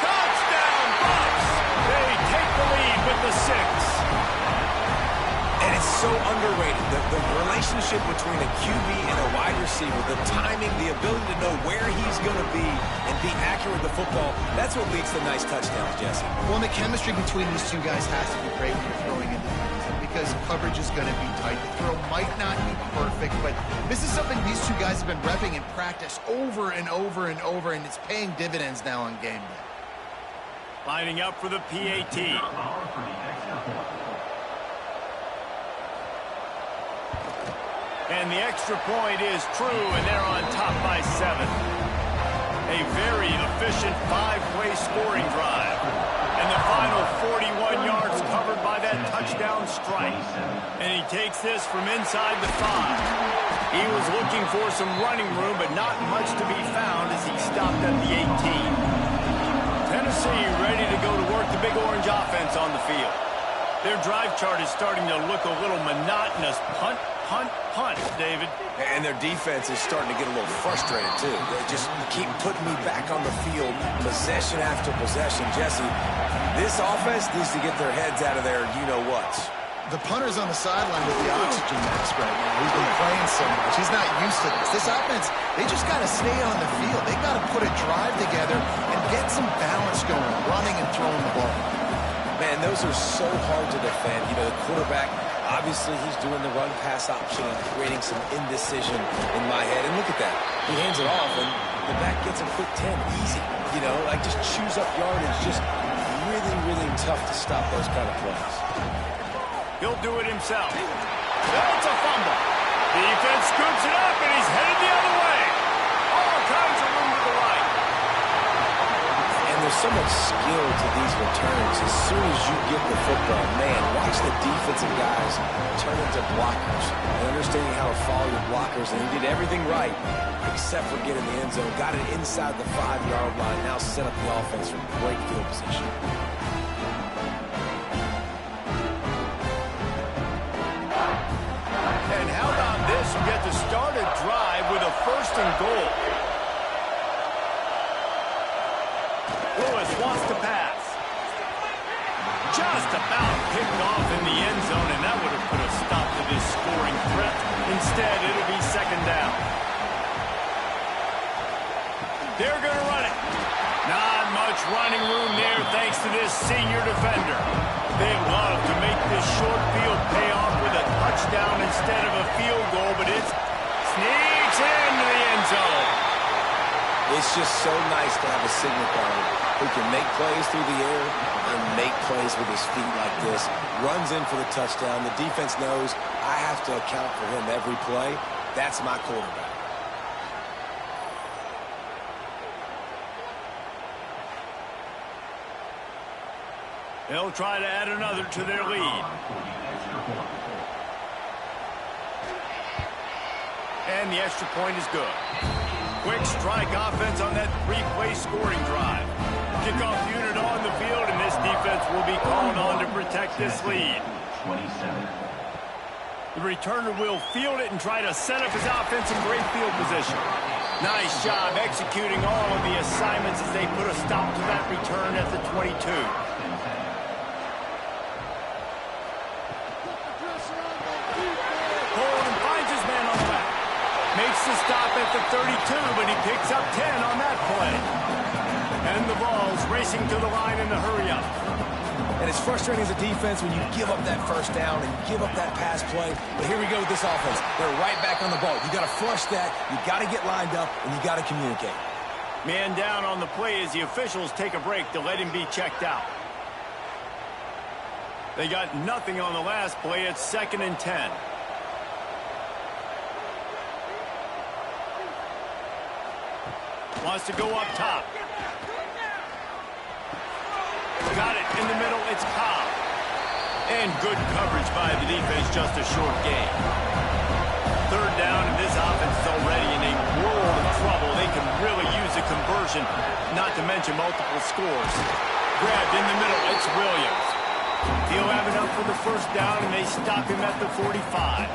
Touchdown, Bucs! They take the lead with the 6. And it's so underrated. The relationship between a QB and a wide receiver, the timing, the ability to know where he's going to be and be accurate with the football, that's what leads to nice touchdowns, Jesse. Well, and the chemistry between these two guys has to be great when you're throwing into the end zone because coverage is going to be tight. The throw might not be perfect, but this is something these two guys have been repping in practice over and over and over, and it's paying dividends now on game day. Lining up for the PAT. And the extra point is true, and they're on top by 7. A very efficient 5-play scoring drive. And the final 41 yards covered by that touchdown strike. And he takes this from inside the 5. He was looking for some running room, but not much to be found as he stopped at the 18. Tennessee ready to go to work the Big Orange offense on the field. Their drive chart is starting to look a little monotonous. Punt, punt, punt, David. And their defense is starting to get a little frustrated, too. They just keep putting me back on the field, possession after possession. Jesse, this offense needs to get their heads out of their you-know-whats. The punter's on the sideline with the oxygen mask right now. He's been playing so much. He's not used to this. This offense, they just got to stay on the field. They got to put a drive together and get some balance going, running and throwing the ball. Man, those are so hard to defend. You know, the quarterback, obviously he's doing the run-pass option and creating some indecision in my head. And look at that. He hands it off, and the back gets a quick 10. Easy. You know, like just chews up yardage. Just really, really tough to stop those kind of plays. He'll do it himself. That's a fumble. Defense scoops it up, and he's headed the other way. All kinds of room to the right. And there's so much skill to these returns. As soon as you get the football, man, watch the defensive guys turn into blockers. And understanding how to follow your blockers, and he did everything right except for getting the end zone. Got it inside the 5-yard line. Now set up the offense for great field position. And how about this? You get to start a drive with a 1st and goal. Lewis wants to pass. Just about picked off in the end zone, and that would have put a stop to this scoring threat. Instead, it'll be 2nd down. They're going to run it. Not much running room there thanks to this senior defender. They love to make this short field pay off with a touchdown instead of a field goal, but it sneaks into the end zone. It's just so nice to have a signal caller who can make plays through the air and make plays with his feet like this. Runs in for the touchdown. The defense knows I have to account for him every play. That's my quarterback. They'll try to add another to their lead. And the extra point is good. Quick strike offense on that 3-play scoring drive. Kickoff unit on the field, and this defense will be called on to protect this lead. 27. The returner will field it and try to set up his offense in great field position. Nice job executing all of the assignments as they put a stop to that return at the 22. Makes the stop at the 32, but he picks up 10 on that play. And the ball's racing to the line in the hurry-up. And it's frustrating as a defense when you give up that 1st down and give up that pass play. But here we go with this offense. They're right back on the ball. You got to flush that, you got to get lined up, and you got to communicate. Man down on the play as the officials take a break to let him be checked out. They got nothing on the last play. It's 2nd and 10. Wants to go up top. Got it in the middle. It's Cobb. And good coverage by the defense, just a short gain. Third down, and this offense is already in a world of trouble. They can really use a conversion, not to mention multiple scores. Grabbed in the middle. It's Williams. He'll have enough for the first down, and they stop him at the 45.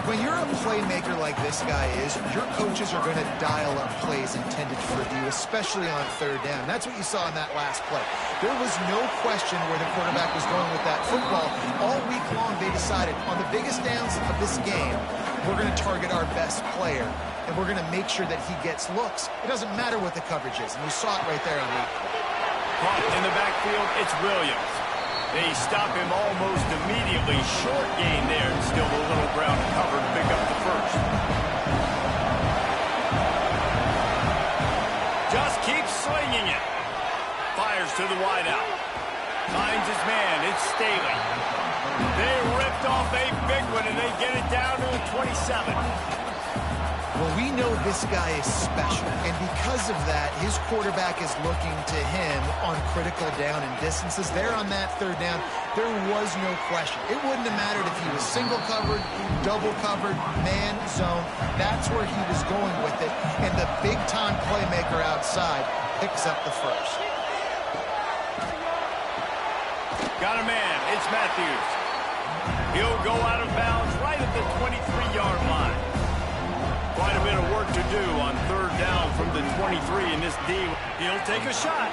When you're a playmaker like this guy is, your coaches are going to dial up plays intended for you, especially on third down. That's what you saw in that last play. There was no question where the quarterback was going with that football. All week long, they decided, on the biggest downs of this game, we're going to target our best player, and we're going to make sure that he gets looks. It doesn't matter what the coverage is, and you saw it right there on the Caught in the backfield, it's Williams. They stop him almost immediately. Short gain there, and still a little ground to cover to pick up the first. Just keeps slinging it. Fires to the wideout. Finds his man. It's Staley. They ripped off a big one, and they get it down to the 27. Well, we know this guy is special, and because of that, his quarterback is looking to him on critical down and distances. There on that third down, there was no question. It wouldn't have mattered if he was single covered, double covered, man, zone. That's where he was going with it, and the big-time playmaker outside picks up the first. Got a man. It's Matthews. He'll go out of bounds right at the 23-yard line. Quite a bit of work to do on third down from the 23 in this D. He'll take a shot.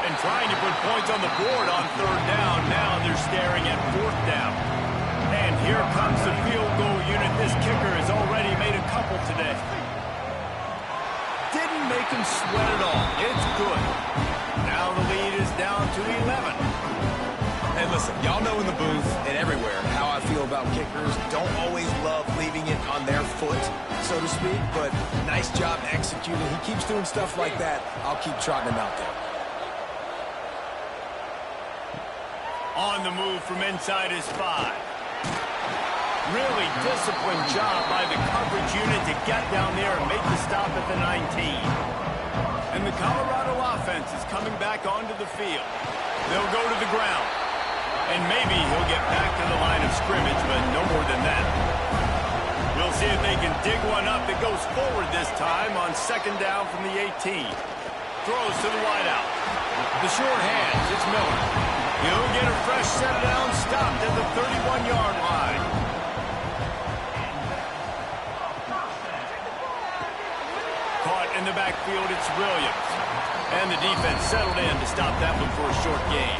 And trying to put points on the board on third down. Now they're staring at fourth down. And here comes the field goal unit. This kicker has already made a couple today. Didn't make him sweat at all. It's good. Now the lead is down to 11. And listen, y'all know in the booth and everywhere how I feel about kickers. Don't always love leaving it on their foot, so to speak, but nice job executing. He keeps doing stuff like that. I'll keep trotting him out there. On the move from inside his 5. Really disciplined job by the coverage unit to get down there and make the stop at the 19. And the Colorado offense is coming back onto the field. They'll go to the ground. And maybe he'll get back to the line of scrimmage, but no more than that. We'll see if they can dig one up that goes forward this time on second down from the 18. Throws to the wideout. The short hands, it's Miller. He'll get a fresh set down, stopped at the 31-yard line. Caught in the backfield, it's Williams. And the defense settled in to stop that one for a short gain.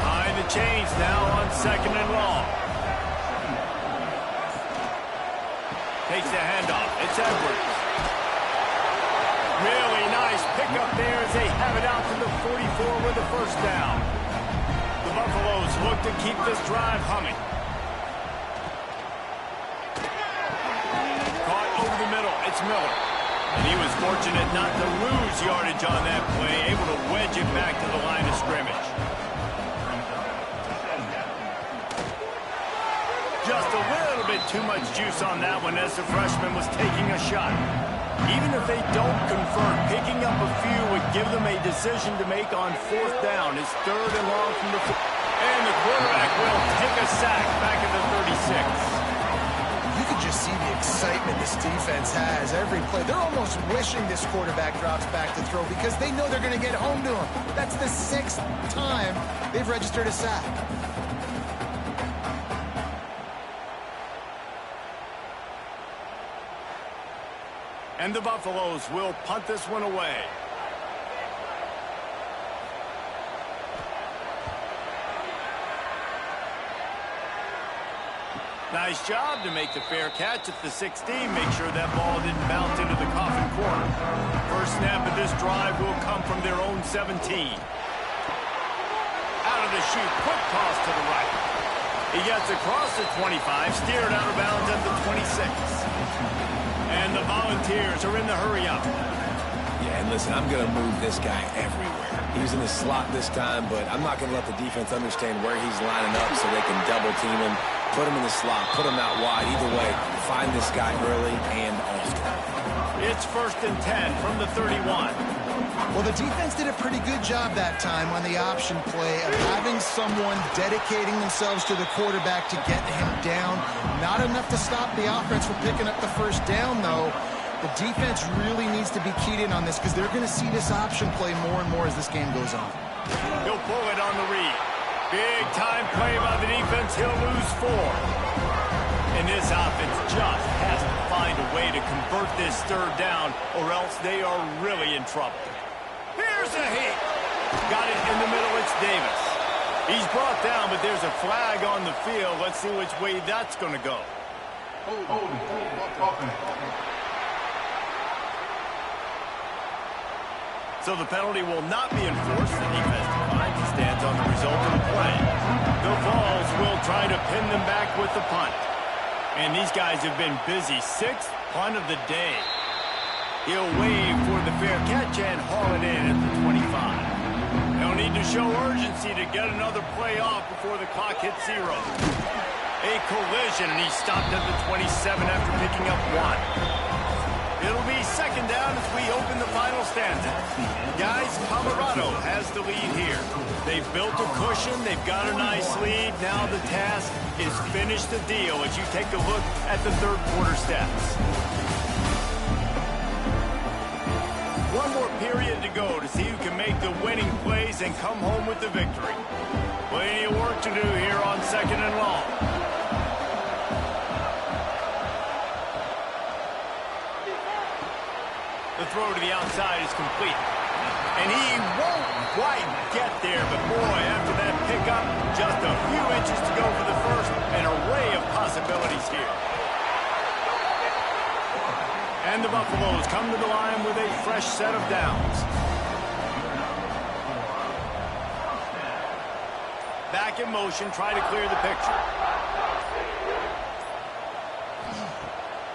Behind the chains now on second and long. Takes the handoff. It's Edwards. Really nice pickup there as they have it out to the 44 with the first down. The Buffaloes look to keep this drive humming. Caught over the middle. It's Miller. And he was fortunate not to lose yardage on that play, able to wedge it back to the line of scrimmage. Just a little bit too much juice on that one as the freshman was taking a shot. Even if they don't convert, picking up a few would give them a decision to make on fourth down. It's third and long from the... And the quarterback will take a sack back at the 36. You could just see the excitement this defense has every play. They're almost wishing this quarterback drops back to throw because they know they're going to get home to him. That's the 6th time they've registered a sack. And the Buffaloes will punt this one away. Nice job to make the fair catch at the 16. Make sure that ball didn't bounce into the coffin corner. First snap of this drive will come from their own 17. Out of the chute, quick toss to the right. He gets across the 25, steered out of bounds at the 26. And the Volunteers are in the hurry-up. Yeah, and listen, I'm going to move this guy everywhere. He's in the slot this time, but I'm not going to let the defense understand where he's lining up so they can double-team him, put him in the slot, put him out wide. Either way, find this guy early and often. It's 1st and 10 from the 31. Well, the defense did a pretty good job that time on the option play of having someone dedicating themselves to the quarterback to get him down. Not enough to stop the offense from picking up the first down, though. The defense really needs to be keyed in on this because they're going to see this option play more and more as this game goes on. He'll pull it on the read. Big time play by the defense. He'll lose 4. And this offense just has to find a way to convert this 3rd down or else they are really in trouble. Here's a hit. Got it in the middle. It's Davis. He's brought down, but there's a flag on the field. Let's see which way that's going to go. So the penalty will not be enforced. The defense declines and stands on the result of the play. The Vols will try to pin them back with the punt. And these guys have been busy. 6th punt of the day. He'll wave for the fair catch and haul it in at the 25. They'll need to show urgency to get another play off before the clock hits 0. A collision, and he stopped at the 27 after picking up 1. It'll be 2nd down as we open the final stanza. Guys, Colorado has the lead here. They've built a cushion. They've got a nice lead. Now the task is finish the deal as you take a look at the 3rd quarter stats. One more period to go to see who can make the winning plays and come home with the victory. Plenty of work to do here on 2nd and long. The throw to the outside is complete. And he won't quite get there, but boy, after that pickup, just a few inches to go for the first. An array of possibilities here. And the Buffaloes come to the line with a fresh set of downs. Back in motion, try to clear the picture.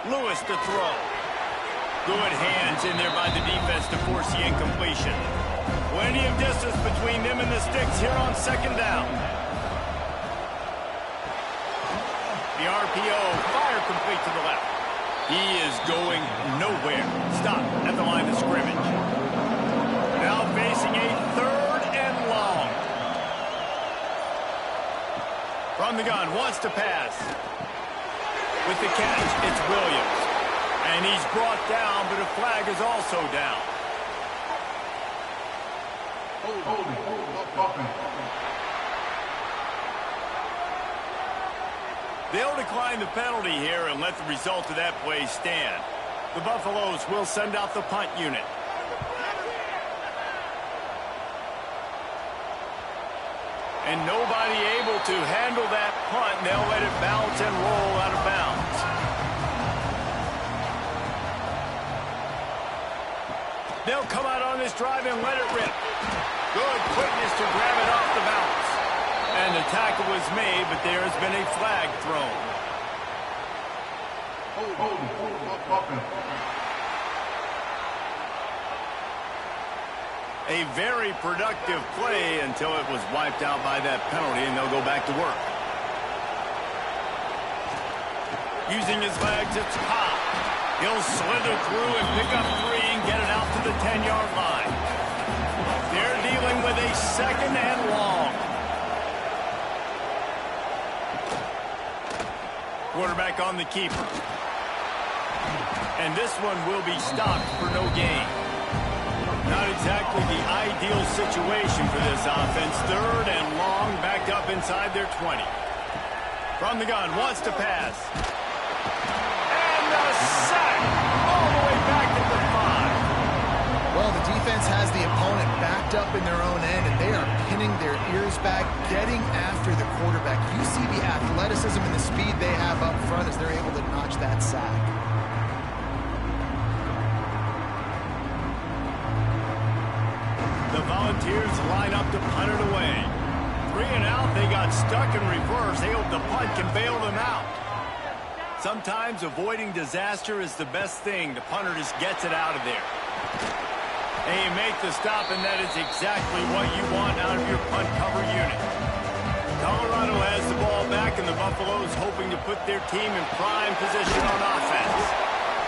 Lewis to throw. Good hands in there by the defense to force the incompletion. Plenty of distance between them and the sticks here on 2nd down. The RPO, fire complete to the left. He is going nowhere. Stop at the line of scrimmage. Now facing a 3rd and long. From the gun, wants to pass. With the catch, it's Williams. And he's brought down, but a flag is also down. They'll decline the penalty here and let the result of that play stand. The Buffaloes will send out the punt unit. And nobody able to handle that punt, and they'll let it bounce and roll out of bounds. They'll come out on this drive and let it rip. Good quickness to grab it off the bounce. And the tackle was made, but there has been a flag thrown. A very productive play until it was wiped out by that penalty, and they'll go back to work. Using his legs, it's Pop. He'll slither through and pick up 3 and get it out to the 10-yard line. They're dealing with a 2nd and long. Quarterback on the keeper. And this one will be stopped for no gain. Not exactly the ideal situation for this offense. 3rd and long, backed up inside their 20. From the gun, wants to pass. And the sack all the way back to the 5. Well, the defense has the opponent backed up in their own end, and they are pinning their ears back, getting after the quarterback. You see the athleticism and the speed they have up front as they're able to notch that sack. The Volunteers line up to punt it away. 3 and out, they got stuck in reverse. They hope the punt can bail them out. Sometimes avoiding disaster is the best thing. The punter just gets it out of there. And you make the stop, and that is exactly what you want out of your punt cover unit. Colorado has the ball back, and the Buffaloes hoping to put their team in prime position on offense.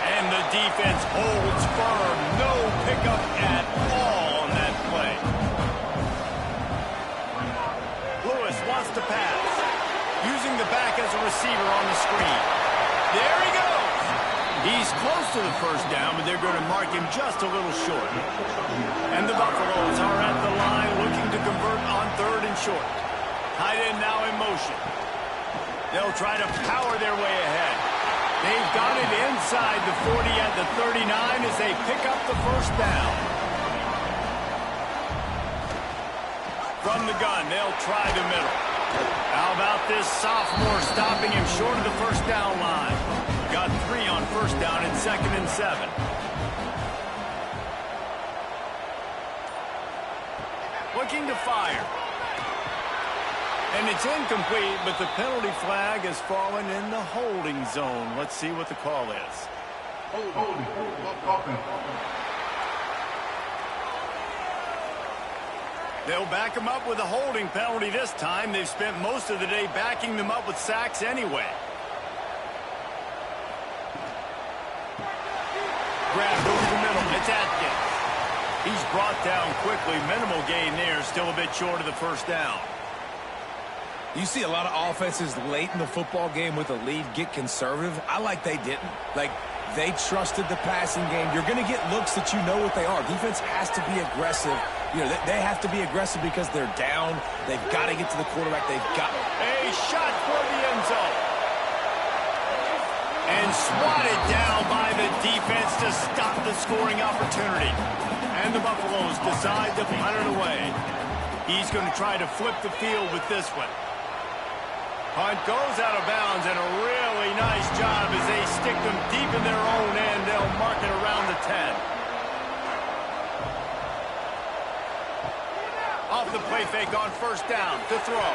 And the defense holds firm. No pickup at all on that play. Lewis wants to pass. Using the back as a receiver on the screen. There he goes. He's close to the first down, but they're going to mark him just a little short. And the Buffaloes are at the line looking to convert on 3rd and short. Tight end now in motion. They'll try to power their way ahead. They've got it inside the 40 at the 39 as they pick up the first down. From the gun, they'll try the middle. How about this sophomore stopping him short of the first down line? Got 3 on first down and 2nd and 7. Looking to fire. And it's incomplete, but the penalty flag has fallen in the holding zone. Let's see what the call is. They'll back him up with a holding penalty this time. They've spent most of the day backing them up with sacks anyway. Grab over the middle. It's Atkins. He's brought down quickly. Minimal gain there. Still a bit short of the first down. You see a lot of offenses late in the football game with a lead get conservative. I like they didn't. Like, they trusted the passing game. You're going to get looks that you know what they are. Defense has to be aggressive. You know, they have to be aggressive because they're down. They've got to get to the quarterback. They've got a shot for the end zone. And swatted down by the defense to stop the scoring opportunity. And the Buffaloes decide to punt it away. He's going to try to flip the field with this one. Punt goes out of bounds, and a really nice job as they stick them deep in their own end. They'll mark it around the 10. Off the play fake on first down to throw.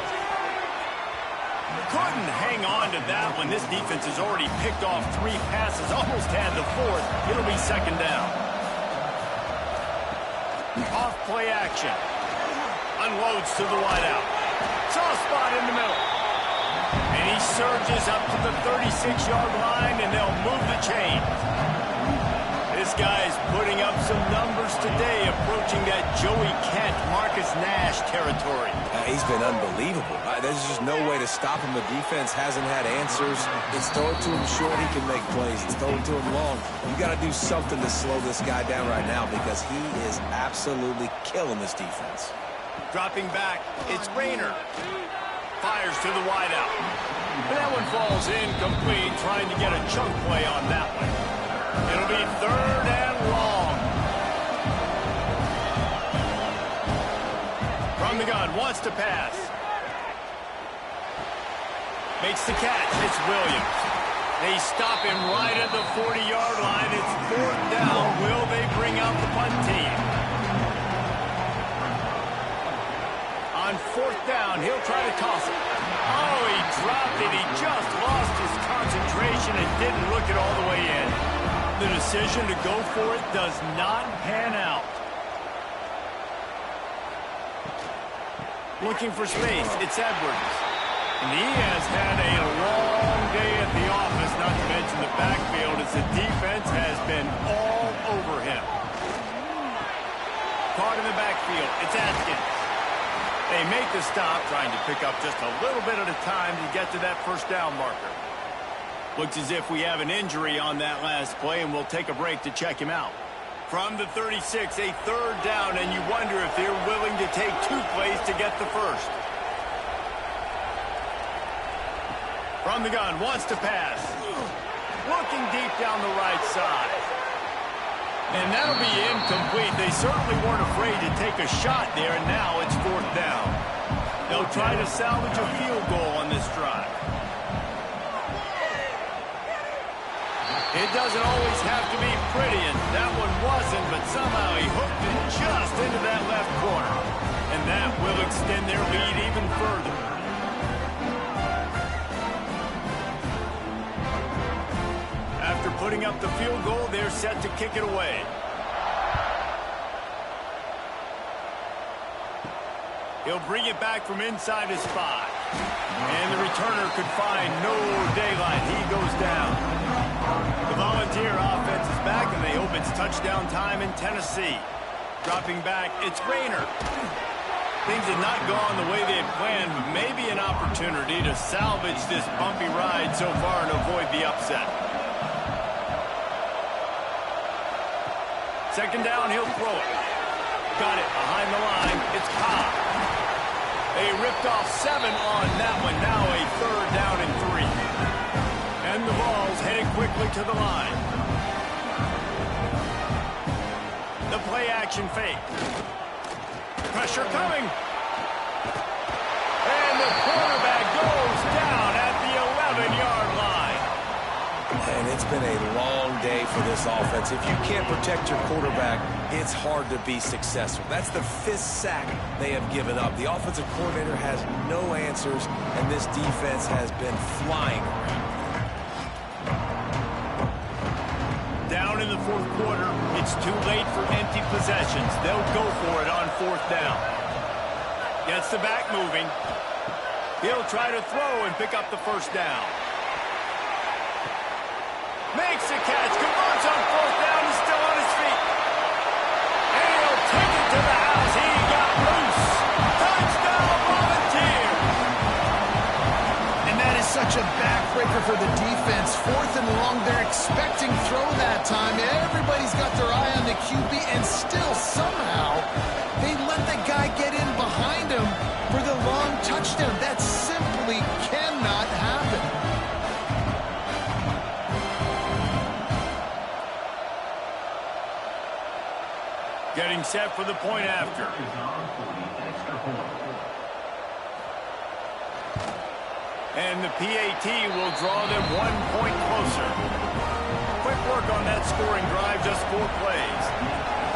Couldn't hang on to that one. This defense has already picked off 3 passes, almost had the 4th. It'll be 2nd down. Off play action. Unloads to the wideout. Soft spot in the middle. And he surges up to the 36-yard line, and they'll move the chain. This guy's putting up some numbers today, approaching that Joey Kent, Marcus Nash territory. He's been unbelievable. There's just no way to stop him. The defense hasn't had answers. It's throw it to him short, he can make plays. It's throw it to him long. You got to do something to slow this guy down right now because he is absolutely killing this defense. Dropping back, it's Rayner. Fires to the wideout. But that one falls incomplete, trying to get a chunk play on that one. It'll be 3rd and long. From the gun, wants to pass. Makes the catch. It's Williams. They stop him right at the 40-yard line. It's 4th down. Will they bring out the punt team? On 4th down, he'll try to toss it. Oh, he dropped it. He just lost his concentration and didn't look it all the way in. The decision to go for it does not pan out. Looking for space. It's Edwards. And he has had a long day at the office, not to mention the backfield, as the defense has been all over him. Caught in the backfield. It's Atkins. They make the stop, trying to pick up just a little bit at a time to get to that first down marker. Looks as if we have an injury on that last play, and we'll take a break to check him out. From the 36, a 3rd down, and you wonder if they're willing to take 2 plays to get the first. From the gun, wants to pass. Looking deep down the right side. And that'll be incomplete. They certainly weren't afraid to take a shot there, and now it's 4th down. They'll try to salvage a field goal on this drive. It doesn't always have to be pretty, and that one wasn't, but somehow he hooked it just into that left corner. And that will extend their lead even further. After putting up the field goal, they're set to kick it away. He'll bring it back from inside his 5. And the returner could find no daylight. He goes down. The Volunteer offense is back, and they hope it's touchdown time in Tennessee. Dropping back, it's Rayner. Things had not gone the way they had planned, but maybe an opportunity to salvage this bumpy ride so far and avoid the upset. Second down, he'll throw it. Got it behind the line. It's Cobb. They ripped off 7 on that one. Now a third down and 3. And the ball's headed quickly to the line. The play action fake. Pressure coming. And the quarterback goes down at the 11-yard line. And it's been a long day for this offense. If you can't protect your quarterback, it's hard to be successful. That's the 5th sack they have given up. The offensive coordinator has no answers, and this defense has been flying around. Down in the 4th quarter, it's too late for empty possessions. They'll go for it on 4th down. Gets the back moving. He'll try to throw and pick up the first down. Makes the catch, converts on 4th down, he's still on his feet. And he'll take it to the house. He got loose. Touchdown, Volunteer. And that is such a backbreaker for the defense. 4th and long, they're expecting throw that time. Everybody's got their eye on the QB, and still somehow they let the guy get in behind him for the long touchdown. That simply cannot happen. Getting set for the point after. And the PAT will draw them 1 point closer. Quick work on that scoring drive, just 4 plays.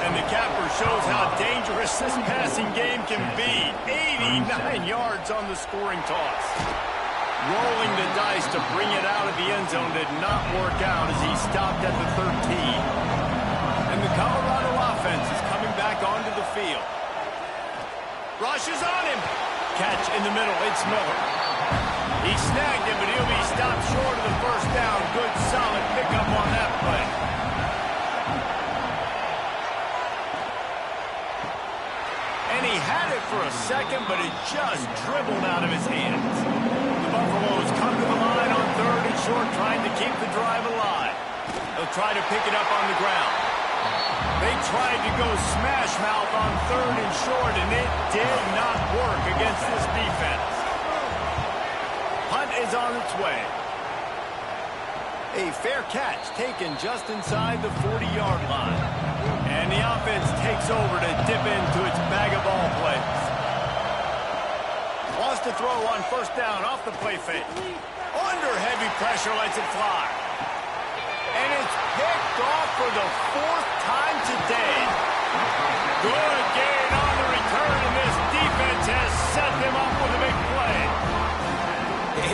And the capper shows how dangerous this passing game can be. 89 yards on the scoring toss. Rolling the dice to bring it out of the end zone did not work out as he stopped at the 13. And the Colorado offense is coming back onto the field. Rush is on him. Catch in the middle. It's Miller. He snagged him, but he'll be stopped short of the first down. Good, solid pickup on that play. And he had it for a second, but it just dribbled out of his hands. The Buffaloes come to the line on 3rd and short, trying to keep the drive alive. They'll try to pick it up on the ground. They tried to go smash mouth on 3rd and short, and it did not work against this defense. Hunt is on its way. A fair catch taken just inside the 40-yard line. And the offense takes over to dip into its bag of ball plays. Wants to throw on 1st down off the play fake. Under heavy pressure, lets it fly. And it's picked off for the 4th time today. Good gain on the return, and this defense has set them up with a big play.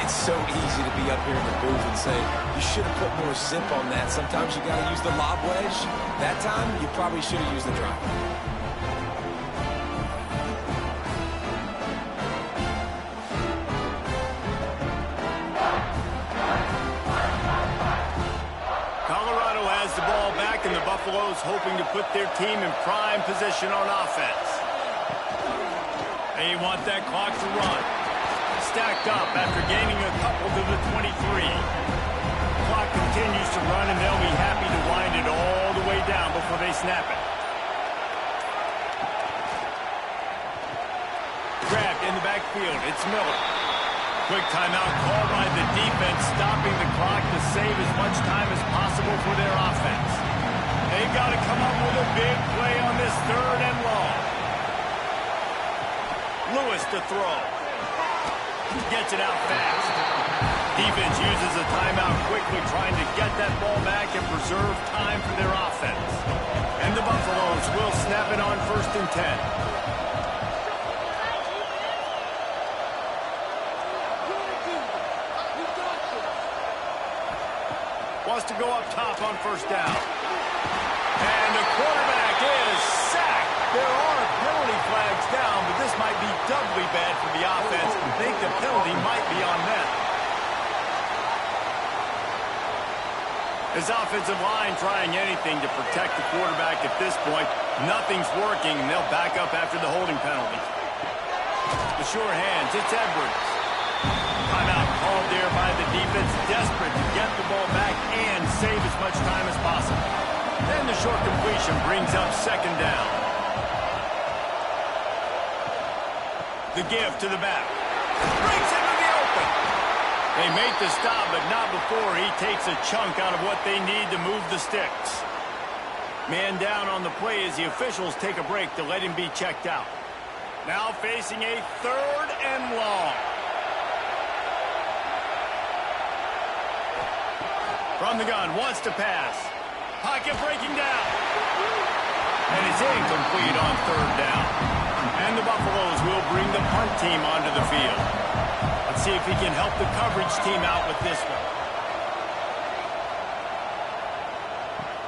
It's so easy to be up here in the booth and say, you should have put more zip on that. Sometimes you got to use the lob wedge. That time, you probably should have used the drive. Colorado has the ball back, and the Buffaloes hoping to put their team in prime position on offense. They want that clock to run. Stacked up after gaining a couple to the 23. Clock continues to run, and they'll be happy to wind it all the way down before they snap it. Grabbed in the backfield. It's Miller. Quick timeout called by the defense, stopping the clock to save as much time as possible for their offense. They've got to come up with a big play on this 3rd and long. Lewis to throw. Gets it out fast. Defense uses a timeout quickly, trying to get that ball back and preserve time for their offense. And the Buffaloes will snap it on 1st and 10. Wants to go up top on 1st down. And the quarterback is sacked. There are penalty flags down, but this might be doubly bad for the offense. I think the penalty might be on them. His offensive line trying anything to protect the quarterback at this point. Nothing's working, and they'll back up after the holding penalty. The sure hands, it's Edwards. Timeout called there by the defense, desperate to get the ball back and save as much time as possible. Then the short completion brings up second down. The give to the back. Breaks into the open. They make the stop, but not before he takes a chunk out of what they need to move the sticks. Man down on the play as the officials take a break to let him be checked out. Now facing a third and long. From the gun, wants to pass. Pocket breaking down. And it's incomplete on third down. And the Buffaloes will bring the punt team onto the field. Let's see if he can help the coverage team out with this one.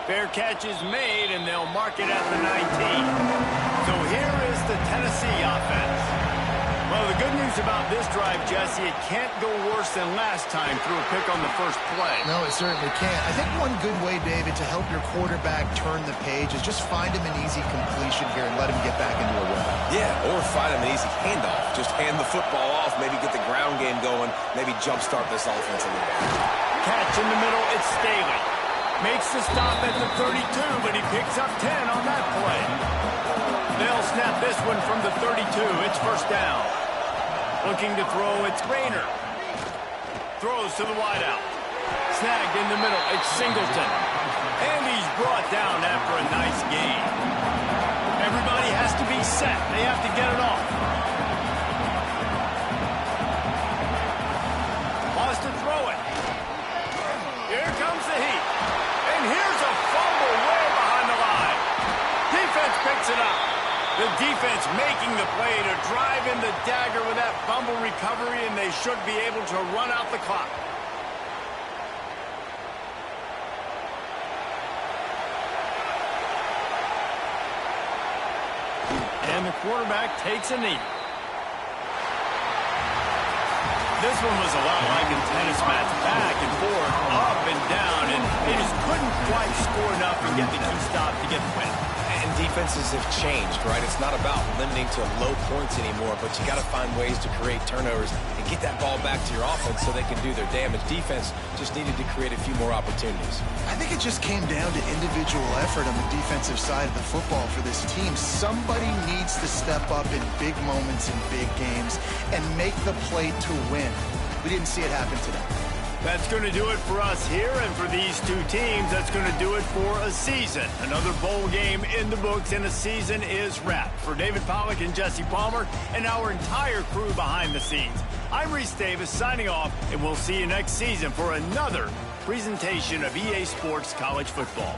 Fair catch is made, and they'll mark it at the 19. So here is the Tennessee offense. Well, the good news about this drive, Jesse, it can't go worse than last time through a pick on the first play. No, it certainly can't. I think one good way, David, to help your quarterback turn the page is just find him an easy completion here and let him get back into a run. Yeah, or find him an easy handoff. Just hand the football off, maybe get the ground game going, maybe jumpstart this offense a little bit. Catch in the middle, it's Staley. Makes the stop at the 32, but he picks up 10 on that play. They'll snap this one from the 32. It's first down. Looking to throw, it's Rayner. Throws to the wideout. Snagged in the middle, it's Singleton. And he's brought down after a nice gain. Everybody has to be set. They have to get it off. Wants to throw it. Here comes the heat. And here's a fumble way behind the line. Defense picks it up. The defense making the play to drive in the dagger with that fumble recovery, and they should be able to run out the clock. And the quarterback takes a knee. This one was a lot like a tennis match, back and forth, up and down, and they just couldn't quite score enough and get the key stop to get the win. And defenses have changed, right? It's not about limiting to low points anymore, but you got to find ways to create turnovers and get that ball back to your offense so they can do their damage. Defense just needed to create a few more opportunities. I think it just came down to individual effort on the defensive side of the football for this team. Somebody needs to step up in big moments in big games and make the play to win. We didn't see it happen today. That's going to do it for us here, and for these two teams, that's going to do it for a season. Another bowl game in the books, and a season is wrapped. For David Pollack and Jesse Palmer and our entire crew behind the scenes, I'm Reese Davis signing off, and we'll see you next season for another presentation of EA Sports College Football.